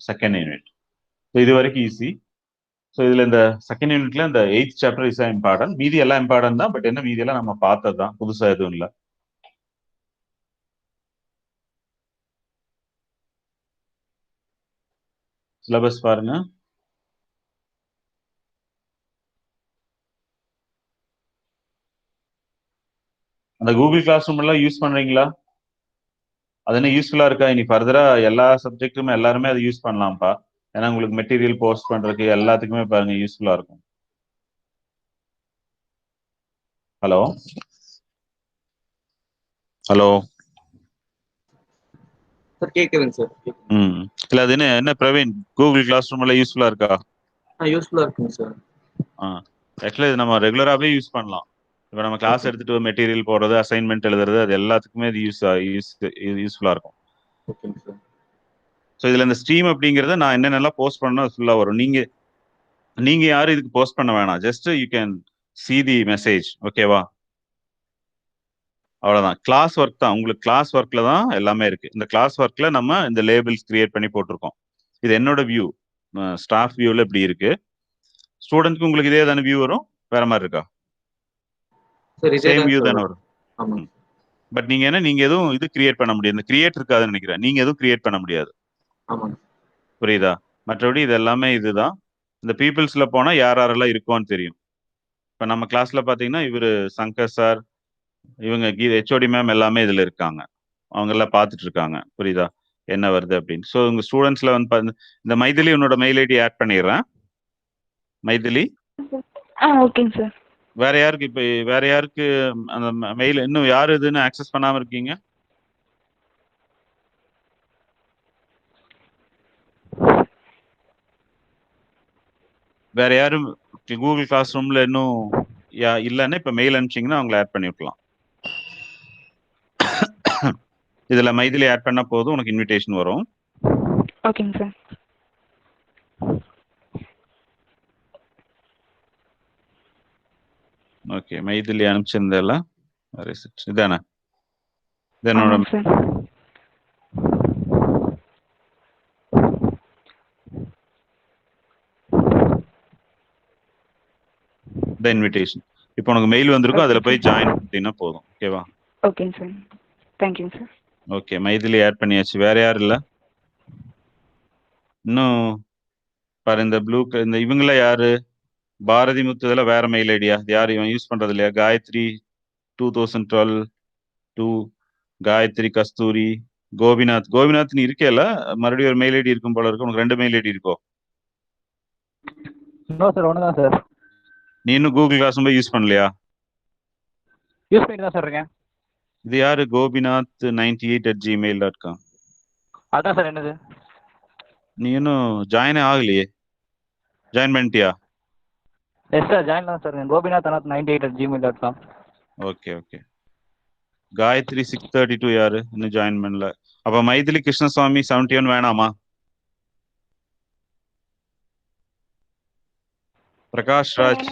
second unit. So இது வரைக்கும் ஈஸி. ஸோ இதுல இந்த செகண்ட் யூனிட்ல இந்த 8th சாப்டர் இஸ் இம்பார்ட்டன்ட். மீதி எல்லாம் இம்பார்ட்டன்ட் தான், பட் என்ன மீதி எல்லாம் நம்ம பார்த்தது தான், புதுசா எதுவும் இல்லை. சிலபஸ் பாருங்க. அந்த கூகுள் கிளாஸ் ரூம் எல்லாம் யூஸ் பண்றீங்களா? அது என்ன யூஸ்ஃபுல்லா இருக்கா? இனி ஃபர்தரா எல்லா சப்ஜெக்ட்டுமே எல்லாருமே அதை யூஸ் பண்ணலாம்ப்பா. ஏன்னா உங்களுக்கு மெட்டீரியல் போஸ்ட் பண்றதுக்கு எல்லாத்துக்குமே பாருங்க யூஸ்ஃபுல்லா இருக்கும். ஹலோ சார் கேக்குதுங்க சார். இல்ல அது என்ன பிரவீன், கூகுள் கிளாஸ் ரூம் எல்லாம் யூஸ்ஃபுல்லா இருக்கா? யூஸ்ஃபுல்லா இருக்குங்க சார். ஆக்சுவலா இது நம்ம ரெகுலராகவே யூஸ் பண்ணலாம். இப்போ நம்ம கிளாஸ் எடுத்துட்டு மெட்டீரியல் போடுறது, அசைன்மெண்ட் எழுதுறது, அது எல்லாத்துக்குமே இது யூஸ்ஃபுல்லா இருக்கும். ஓகேங்க சார். ஸோ இதுல இந்த ஸ்ட்ரீம் அப்படிங்கிறத நான் என்னென்னலாம் போஸ்ட் பண்ணணும் அது ஃபுல்லா வரும். நீங்க யாரும் இதுக்கு போஸ்ட் பண்ண வேணாம், just you can see the message. ஓகேவா? அவ்வளவுதான். கிளாஸ் ஒர்க் தான், உங்களுக்கு கிளாஸ் ஒர்க்ல தான் எல்லாமே இருக்கு. இந்த கிளாஸ் ஒர்க்ல நம்ம இந்த லேபிள்ஸ் கிரியேட் பண்ணி போட்டிருக்கோம். இது என்னோட வியூ, ஸ்டாஃப் வியூல இப்படி இருக்கு. ஸ்டூடெண்ட்க்கு உங்களுக்கு இதே தானே வியூ வரும், வேற மாதிரி இருக்கா? சேம் வியூ தானே வரும். பட் நீங்க எதுவும் இது கிரியேட் பண்ண முடியாது, இந்த கிரியேட் இருக்காதுன்னு நினைக்கிறேன். நீங்க எதுவும் கிரியேட் பண்ண முடியாது. புரியுதா? மற்றபடி இது எல்லாமே இதுதான். இந்த பீப்புள்ஸ்ல போனா யாரெல்லாம் இருக்கும்னு தெரியும். இப்ப நம்ம கிளாஸ்ல பாத்தீங்கன்னா இவரு சங்கர் சார், இவங்க ஹெச்ஓடி மேம் எல்லாமே இதுல இருக்காங்க. அவங்க எல்லாம் பார்த்துட்டு இருக்காங்க. புரியுதா என்ன வருது அப்படின்னு? ஸோ உங்க ஸ்டூடெண்ட்ஸ்ல வந்து இந்த மைதிலி உன்னோட மெயில் ஐடி ஆட் பண்ணிடுறேன். மைதிலி ஓகேங்க சார். வேற யாருக்கு அந்த மெயில் இன்னும் யாரு இதுன்னு ஆக்சஸ் பண்ணாம இருக்கீங்க? வேற யாரும் கூகுள் கிளாஸ் ரூம்ல இன்னும் இல்லைன்னா இப்ப மெயில் அனுப்பிச்சிங்கன்னா அவங்களை ஆட் பண்ணி விடலாம். இதுல மைதிலி ஆட் பண்ணா போதும், உனக்கு இன்விடேஷன் வரும். ஓகேங்க சார். ஓகே, மைதிலி அனுப்பிச்சிருந்தேல, இதானே இதனோட த இன்விடேஷன். இப்போ உனக்கு மெயில் வந்திருக்கும், அதில் போய் ஜாயின் பண்ணிட்டீங்கன்னா போதும். ஓகேவா? ஓகேங்க சார். தேங்க்யூங்க சார். ஓகே, மைதிலி ஆட் பண்ணியாச்சு. வேற யாரும் இல்லை இன்னும்? பாரு இந்த இந்த இவங்கள யாரு? பாரதி முத்து இதெல்லாம் வேற மெயில் ஐடியா. யார் இவன் யூஸ் பண்றது இல்லையா? காயத்ரி 2012 2, காயத்ரி, கஸ்தூரி, கோபிநாத் நீ இருக்கேல? மறுபடியும் ஒரு மெயில் ஐடி இருக்கும் போல இருக்கு. உனக்கு 2 மெயில் ஐடி இருக்கோ? சார் ஒண்ணுதான் சார். நீ இன்னும் கூகுள் கிளாஸ் போய் யூஸ் பண்ணலையா? யூஸ் பண்ணிட்டு தான் சார் இருக்கேன். இது யாரு? gobinath98@gmail.com. அதான் சார் என்னது? நீ இன்னும் ஜாயினே ஆகலையே. ஜாயின் பண்ணிட்டியா? எஸ் சார், ஜாயின் தான் sir. gobinath98@gmail.com. Okay okay. Gayathri 632 யாரு? இன்னும் ஜாயின் பண்ணல. அப்ப மைதிலி கிருஷ்ணசுவாமி 71 வேணாமா? பிரகாஷ் ராஜ்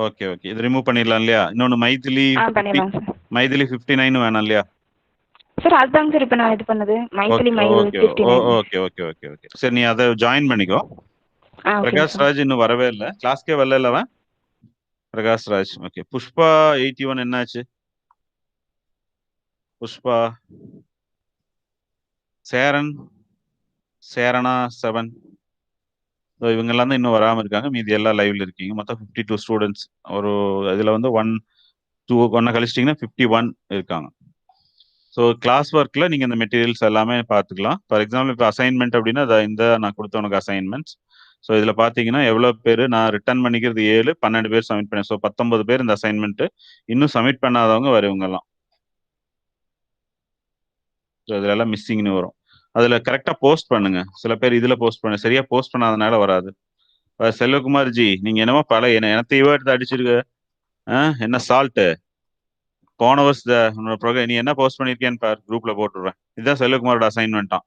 ஓகே ஓகே, இது ரிமூவ் பண்ணிடலாம் இல்லையா? இன்னொன்னு மைதிலி 59 வேணாம் இல்லையா? சார் அதுதாங்க சார் இப்ப நான் இது பண்ணது. Maithili okay okay okay okay okay. சரி, நீ அதை ஜாயின் பண்ணிக்கோ. பிரகாஷ் ராஜ் இன்னும் வரவே இல்லை, கிளாஸ்க்கே வரல அவன். பிரகாஷ் ராஜ் ஓகே. புஷ்பா 81 என்னாச்சு? புஷ்பா சேரணா 7 இவங்கெல்லாம் தான் இன்னும் வராமல் இருக்காங்க. மீதி எல்லாம் லைவ்ல இருக்கீங்க. மொத்தம் 52 ஸ்டூடெண்ட்ஸ். ஒரு இதில் வந்து 1 2 ஒன்றை கழிச்சிட்டிங்கன்னா 51 இருக்காங்க. ஸோ கிளாஸ் ஒர்க்கில் நீங்கள் இந்த மெட்டீரியல்ஸ் எல்லாமே பார்த்துக்கலாம். ஃபார் எக்ஸாம்பிள் இப்போ அசைன்மெண்ட் அப்படின்னா இந்த நான் கொடுத்த உனக்கு அசைன்மெண்ட்ஸ். ஸோ இதில் பார்த்தீங்கன்னா எவ்வளோ பேர் நான் ரிட்டர்ன் பண்ணிக்கிறது 7, 12 பேர் சப்மிட் பண்ணேன். ஸோ 19 பேர் இந்த அசைன்மெண்ட்டு. இன்னும் சப்மிட் பண்ணாதவங்க வருவங்கெல்லாம். ஸோ இதெல்லாம் மிஸ்ஸிங்னு வரும். அதில் கரெக்டாக போஸ்ட் பண்ணுங்க. சில பேர் இதில் போஸ்ட் பண்ண சரியா போஸ்ட் பண்ணாதனால வராது. செல்வகுமார் ஜி, நீங்கள் என்னமோ எனத்தையோ எடுத்து அடிச்சிருக்க. என்ன சால்ட்டு போன வருஷம் உன்னோட ப்ரோக்ராம் நீ என்ன போஸ்ட் பண்ணியிருக்கேன்னு பார், குரூப்ல போட்டுடுறேன். இதுதான் செல்வகுமாரோட அசைன்மெண்ட்டான்.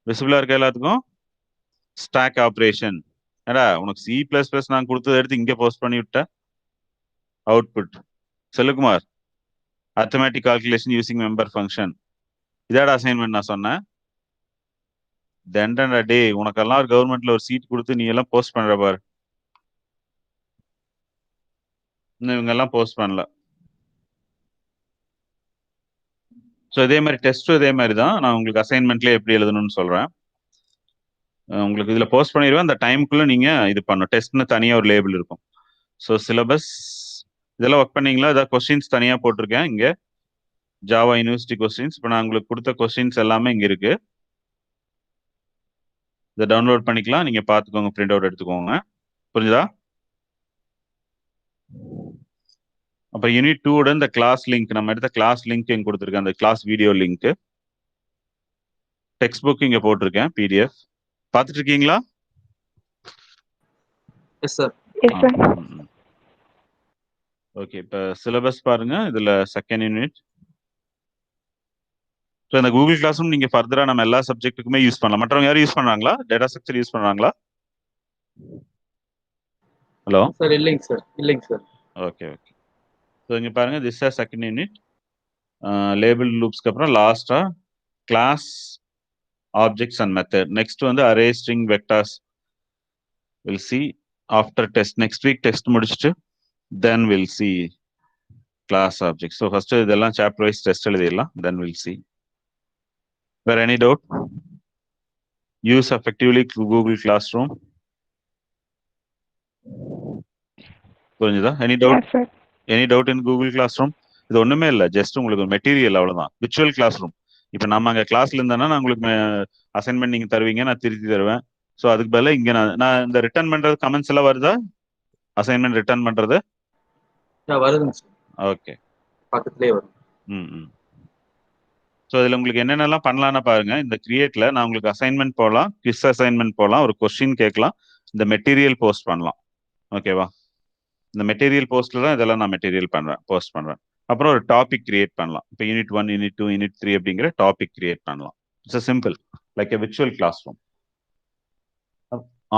விசிபிளா இருக்க எல்லாத்துக்கும்? Stack operation. ஏடா உனக்கு C++ நான் கொடுத்ததை எடுத்து இங்கே போஸ்ட் பண்ணி விட்ட. Output Selvakumar arithmetic calculation using member function. இதாட அசைன்மெண்ட் நான் சொன்னேன். தண்டா டே, உனக்கெல்லாம் ஒரு கவர்மெண்ட்ல ஒரு சீட் கொடுத்து நீ எல்லாம் போஸ்ட் பண்ற பாரு. இன்னும் இவங்க எல்லாம் போஸ்ட் பண்ணல. ஸோ இதே மாதிரி டெஸ்ட்டும் இதே மாதிரி தான். நான் உங்களுக்கு அசைன்மெண்ட்லேயே எப்படி எழுதணும்னு சொல்கிறேன். உங்களுக்கு இதில் போஸ்ட் பண்ணிடுவேன். அந்த டைமுக்குள்ளே நீங்கள் இது பண்ணணும். டெஸ்ட்னு தனியாக ஒரு லேபிள் இருக்கும். ஸோ சிலபஸ் இதெல்லாம் ஒர்க் பண்ணீங்களா? ஏதாவது கொஸ்டின்ஸ் தனியாக போட்டிருக்கேன் இங்கே. Java university questions. இப்போ நான் உங்களுக்கு கொடுத்த கொஸ்டின்ஸ் எல்லாமே இங்கே இருக்கு. இதை டவுன்லோட் பண்ணிக்கலாம். நீங்கள் பார்த்துக்கோங்க, பிரிண்ட் அவுட் எடுத்துக்கோங்க. புரிஞ்சுதா? அப்போ யூனிட் 2 இந்த கிளாஸ் லிங்க், நம்ம எடுத்த கிளாஸ் லிங்க் இங்கே கொடுத்துருக்கேன். அந்த class video link. Text book இங்கே போட்டிருக்கேன், PDF. பார்த்துட்டு இருக்கீங்களா? Yes sir. ஓகே, இப்போ சிலபஸ் பாருங்க. இதில் செகண்ட் யூனிட். ஸோ இந்த கூகுள் கிளாஸும் நீங்கள் ஃபர்தராக நம்ம எல்லா சப்ஜெக்ட்டுக்குமே யூஸ் பண்ணலாம். மற்றவங்க யாரும் யூஸ் பண்ணுறாங்களா? டேட்டா ஸ்ட்ரக்சர் யூஸ் பண்ணுறாங்களா? Hello sir. இல்லைங்க சார். Okay okay. ஸோ இங்கே பாருங்க, this are second unit. Label லூப்ஸ்க்கு அப்புறம் லாஸ்ட்டாக class objects and method. Next வந்து array string vectors will see after test. Next week test முடிச்சுட்டு then will see class object. So first இதெல்லாம் chapter wise test எழுதிடலாம், then will see. வேற any doubt? Use effectively Google Classroom. புரிஞ்சுதா? Any doubt in Google class room? இது ஒண்ணுமே இல்லை, just உங்களுக்கு material அவ்வளவுதான். Virtual class room. இப்போ நம்ம அங்கே கிளாஸ்ல இருந்தேன்னா நான் உங்களுக்கு அசைன்மெண்ட் நீங்க தருவீங்க, நான் திருத்தி தருவேன். ஸோ அதுக்கு பதிலாக இங்கே நான் இந்த ரிட்டர்ன் பண்றது கமெண்ட்ஸ் எல்லாம் வருதா? அசைன்மெண்ட் ரிட்டர்ன் பண்றது வருதுங்க சார். ஓகே, பக்கத்துலேயே வரும். ஸோ இதில் உங்களுக்கு என்னென்னலாம் பண்ணலான்னு பாருங்க. இந்த கிரியேட்ல நான் உங்களுக்கு அசைன்மெண்ட் போடலாம், குவிஸ் அசைன்மெண்ட் போடலாம், ஒரு கொஸ்டின் கேட்கலாம், இந்த மெட்டீரியல் போஸ்ட் பண்ணலாம். ஓகேவா? இந்த மெட்டீரியல் போஸ்ட்ல தான் இதெல்லாம் நான் மெட்டீரியல் போஸ்ட் பண்றேன். அப்புறம் ஒரு டாபிக் கிரியேட் பண்ணலாம். இப்போ யூனிட் 1, யூனிட் 2, யூனிட் 3 அப்படிங்கிற டாபிக் கிரியேட் பண்ணலாம். It's simple, like a virtual class room.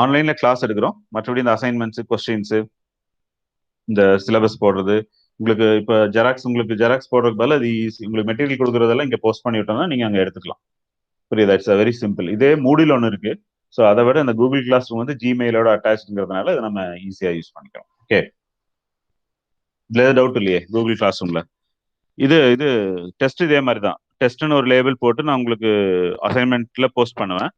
ஆன்லைன்ல கிளாஸ் எடுக்கிறோம். மற்றபடி இந்த அசைன்மெண்ட்ஸ், கொஸ்டின்ஸ், இந்த சிலபஸ் போடுறது, உங்களுக்கு இப்போ உங்களுக்கு ஜெராக்ஸ் போடுறதுக்கு பதில் அது உங்களுக்கு மெட்டீரியல் கொடுக்குறதெல்லாம் இங்கே போஸ்ட் பண்ணி விட்டோம்னா நீங்க அங்கே எடுத்துக்கலாம். புரியுதா? It's very simple. இதே மூடியில் ஒன்று இருக்கு. ஸோ அதை விட இந்த கூகுள் கிளாஸ் ரூம் வந்து ஜிமெயிலோட அட்டாச்ங்கிறதுனால இதை நம்ம ஈஸியாக யூஸ் பண்ணிக்கலாம். ஓகே, இதுல ஏதாவது டவுட் இல்லையே கூகுள் கிளாஸ் ரூம்ல? இது இது டெஸ்ட் இதே மாதிரி தான். டெஸ்ட்னு ஒரு லேபிள் போட்டு நான் உங்களுக்கு அசைன்மெண்ட்ல போஸ்ட் பண்ணுவேன்.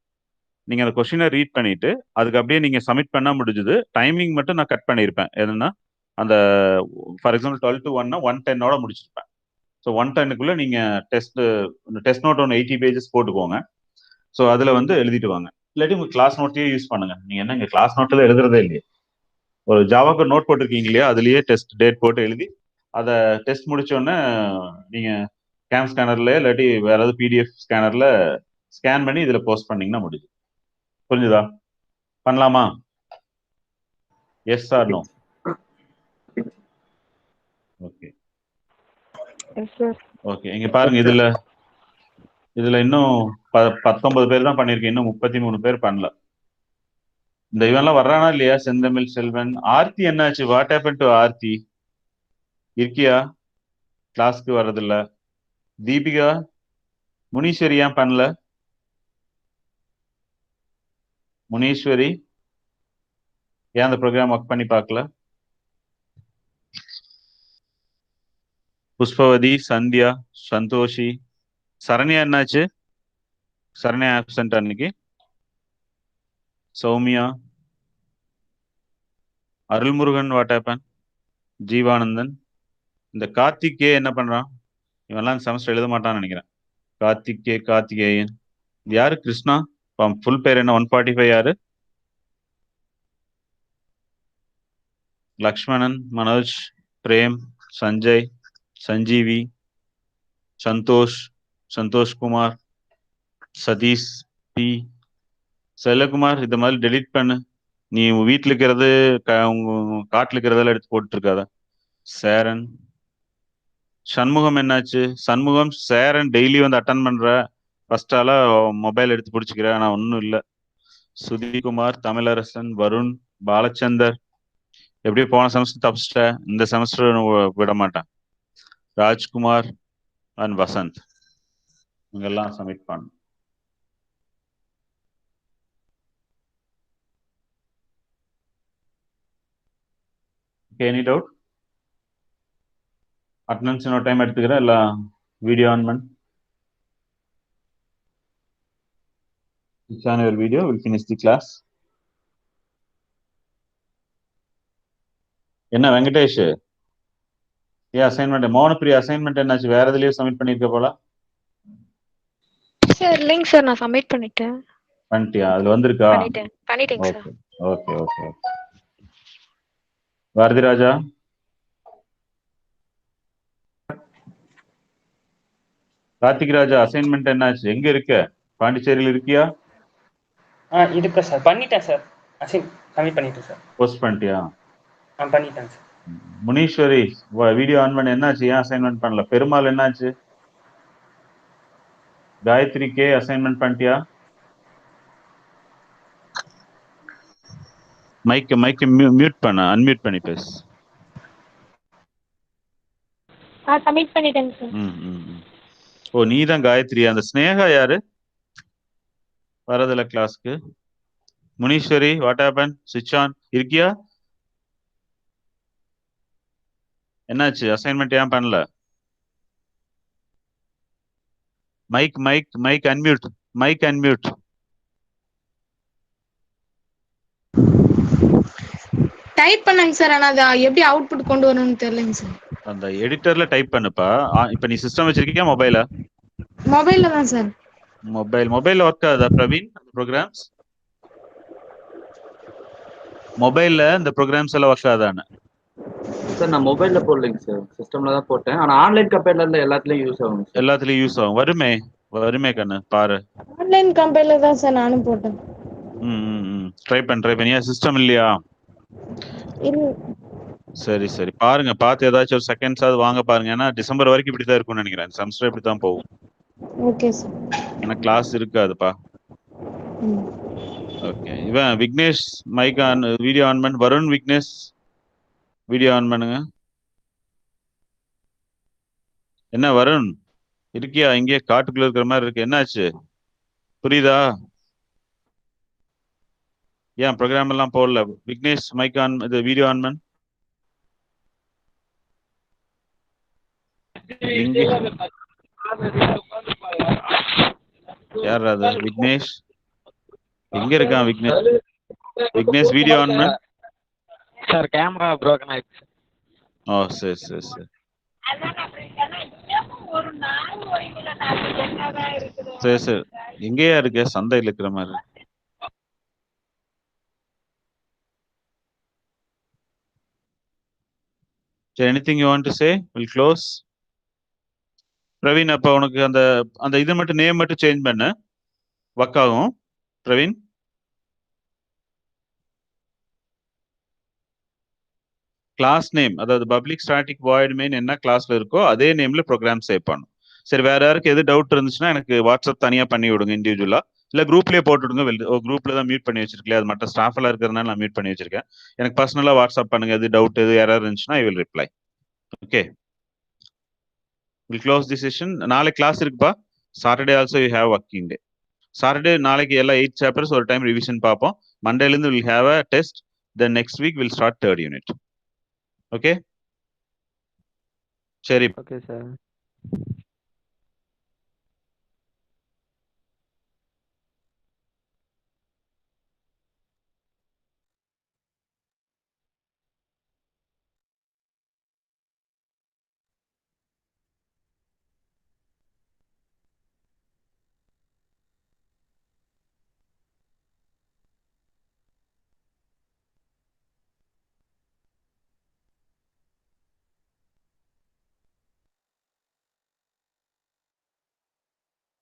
நீங்க அந்த கொஸ்டினை ரீட் பண்ணிட்டு அதுக்கு அப்படியே நீங்க சப்மிட் பண்ணா முடிஞ்சுது. டைமிங் மட்டும் நான் கட் பண்ணியிருப்பேன். என்னன்னா அந்த ஃபார் எக்ஸாம்பிள் 12 to 1னா 1:10 முடிச்சிருப்பேன். ஸோ 1:10க்குள்ள நீங்க டெஸ்ட் நோட் ஒன்று 80 பேஜஸ் போட்டுக்கோங்க. ஸோ அதுல வந்து எழுதிட்டு வாங்க. இல்லாட்டி உங்க கிளாஸ் நோட்டையே யூஸ் பண்ணுங்க. நீங்க என்ன இங்க கிளாஸ் நோட்டில் எழுதுறதே இல்லையே, ஒரு ஜாவாக்கு நோட் போட்டிருக்கீங்க இல்லையா, அதுலயே டெஸ்ட் டேட் போட்டு எழுதி அதை டெஸ்ட் முடிச்சோடனே நீங்க கேம் ஸ்கேனர்ல இல்லாட்டி வேற ஏதாவது பிடிஎஃப் ஸ்கேனர்ல ஸ்கேன் பண்ணி இதுல போஸ்ட் பண்ணீங்கன்னா முடியுது. புரிஞ்சுதா? பண்ணலாமா? Yes or no? Okay yes sir. Okay, இங்க பாருங்க, இதுல இன்னும் 19 பேர் தான் பண்ணிருக்கேன். இன்னும் 33 பேர் பண்ணல. இந்த இவன்லாம் வர்றானா இல்லையா? செந்தமிழ் செல்வன். ஆர்த்தி என்னாச்சு? What happen to Aarthi? இருக்கியா? கிளாஸ்க்கு வர்றதில்ல. தீபிகா, முனீஸ்வரி ஏன் பண்ணல? முனீஸ்வரி ஏன் அந்த ப்ரோக்ராம் ஒர்க் பண்ணி பார்க்கல? புஷ்பவதி, சந்தியா, சந்தோஷி, சரண்யா என்னாச்சு? சரண்யா ஆப்சென்ட் அன்னைக்கு. Soumya, Arulmurugan what happen? ஜீவானந்தன். இந்த கார்த்திகே என்ன பண்றான்? இவன்லாம் செமஸ்டர் எழுத மாட்டான்னு நினைக்கிறேன். கார்த்திகேயன். இது யாரு? கிருஷ்ணா. ஃபுல் பேர் என்ன? 145 யாரு? லக்ஷ்மணன், மனோஜ், பிரேம், சஞ்சய், சஞ்சீவி, சந்தோஷ்குமார், சதீஷ், பி செல்லகுமார். இந்த மாதிரி டெலீட் பண்ணு. நீ உங்க வீட்டில் இருக்கிறது உங்க காட்டில் இருக்கிறதெல்லாம் எடுத்து போட்டு இருக்காத. சேரன். சண்முகம் என்னாச்சு? சண்முகம், சேரன் டெய்லி வந்து அட்டன் பண்ற, ஃபர்ஸ்ட் ஆளா மொபைல் எடுத்து பிடிச்சிக்கிறேன். ஆனா ஒன்றும் இல்லை. சுதிகுமார், தமிழரசன், வருண், பாலச்சந்தர். எப்படியும் போன செமஸ்டர் தப்பிச்சிட்ட, இந்த செமஸ்டர் விட மாட்டேன். ராஜ்குமார் அண்ட் வசந்த், இவங்கெல்லாம் சப்மிட் பண்ணு. Any doubt? அட்டண்டன்ஸ் இன்னொரு டைம் எடுத்துக்கிறேன். இல்லை வீடியோ ஆன் பண்ணு. Switch on your video, we'll finish the class. என்ன வெங்கடேஷ், ஏன் அசைன்மெண்ட்? மோனப்பிரியா அசைன்மெண்ட் என்னாச்சு? வேற எதுலயும் சப்மிட் பண்ணிருக்க போல. சார் இல்லைங்க சார், நான் சப்மிட் பண்ணிட்டேன். பண்ணிட்டியா? அதுல வந்திருக்கா? பண்ணிட்டேங்க சார். ஓகே. பாரதி ராஜா, கார்த்திக் ராஜா அசைன்மெண்ட் என்னாச்சு? எங்க இருக்க? பாண்டிச்சேரியில் இருக்கியா? இருக்கு சார், பண்ணிட்டேன் சார். சப்மிட் பண்ணிட்டேன் சார். போஸ்ட் பண்ணிட்டியா? பண்ணிட்டேன் சார். முனீஸ்வரி, வீடியோ ஆன் பண்ண. என்னாச்சு? ஏன் அசைன்மெண்ட் பண்ணல? பெருமாள் என்னாச்சு? காயத்ரி கே அசைன்மெண்ட் பண்ணிட்டியா? மைக் மியூட் பண்ண, அன்மியூட் பண்ணி பேசு. சப்மிட் பண்ணிட்டேங்க சார். ஓ, நீ தான் காயத்ரி. அந்த ஸ்னேகா யாரு? வரதில்ல கிளாஸ்க்கு. Muneeswari, what happen? ஸ்விட்ச் ஆன் இருக்கியா? என்னாச்சு? அசைன்மெண்ட் ஏன் பண்ணல? Mic unmute. டைப் பண்ணாங்க சார், ஆனா அது எப்படி அவுட்புட் கொண்டு வரணும்னு தெரியலங்க சார். அந்த எடிட்டர்ல டைப் பண்ணுப்பா. இப்ப நீ சிஸ்டம் வச்சிருக்கியா மொபைலா? மொபைல்ல தான் சார். மொபைல்ல ஒர்க் ஆகுதா பிரவீன்? ப்ரோக்ராம்ஸ் மொபைல்ல இந்த ப்ரோக்ராம்ஸ் எல்லாம் ஒர்க் ஆகுதான்னு? சார் நான் மொபைல்ல போடலைங்க சார், சிஸ்டம்ல தான் போட்டேன். ஆனா ஆன்லைன் கம்பெனில இருந்து எல்லாத்துலயும் யூஸ் ஆகும். எல்லாத்துலயும் யூஸ் ஆகும். வருமே கண்ணு பாரு. ஆன்லைன் கம்பெனில தான் சார் நானும் போட்டேன். ட்ரை பண்ணி. சிஸ்டம் இல்லையா? சரி பாருங்க, பார்த்து ஏதாச்சும் ஒரு செகண்ட்ஸ் ஆகுது வாங்க பாருங்க. ஏன்னா டிசம்பர் வரைக்கும் இப்படிதான் இருக்கும்னு நினைக்கிறேன். செமஸ்டர் இப்படி தான் போகும். Okay sir. ஏன்னா கிளாஸ் இருக்காதுப்பா. ஓகே, இவன் Vignesh mic on, video on பண்ணு. வருண், விக்னேஷ் வீடியோ ஆன் பண்ணுங்க. என்ன வருண் இருக்கியா? இங்கே காட்டுக்குள்ள இருக்கிற மாதிரி இருக்கு. என்னாச்சு? புரியுதா? ஏன் ப்ரோக்ராம் எல்லாம் போடல? விக்னேஷ் மைக் ஆன், இது வீடியோ ஆன் பண்ணு. லிங்க் யார் அது? விக்னேஷ் எங்க இருக்கான்? விக்னேஷ் வீடியோ ஆன் பண்ணு. சார் கேமரா ப்ரோக்கன் ஆயிடுச்சு. ஓ சரி சரி சரி சரி சரி. எங்கேயா இருக்க? சந்தையில் இருக்கிற மாதிரி. சரி, anything you want to say? We'll close. Praveen, அப்ப உனக்கு அந்த அந்த இது மட்டும் நேம் மட்டும் சேஞ்ச் பண்ண ஒர்க் ஆகும். பிரவீன், கிளாஸ் நேம், அதாவது பப்ளிக் ஸ்டாட்டிக் வாய்ட் மெயின் என்ன கிளாஸ்ல இருக்கோ அதே நேம்ல ப்ரோக்ராம் சேவ் பண்ணும். சரி, வேற யாருக்கு எது டவுட் இருந்துச்சுன்னா எனக்கு வாட்ஸ்அப் தனியா பண்ணி விடுங்க இண்டிவிஜுவலா, இல்ல குரூப்லயே போட்டு விடுங்க. குரூப்ல தான் மியூட் பண்ணி வச்சிருக்கேன், அது மட்டும் ஸ்டாஃப் எல்லாம் இருக்கிறதுனால நான் மியூட் பண்ணி வச்சிருக்கேன். எனக்கு பர்சனலா வாட்ஸ்அப் பண்ணுங்க, எது டவுட் எது யாராவது இருந்துச்சுன்னா I will reply. Okay, will close the session. நாளைக்கு கிளாஸ் இருக்குப்பா. Saturday also you have working day. Saturday நாளைக்கு எல்லாம் 8 சாப்டர்ஸ் ஒரு டைம் ரிவிஷன் பார்ப்போம். மண்டேல இருந்து will have a test. Then next week will start 3rd unit. Okay, சரி. Okay sir.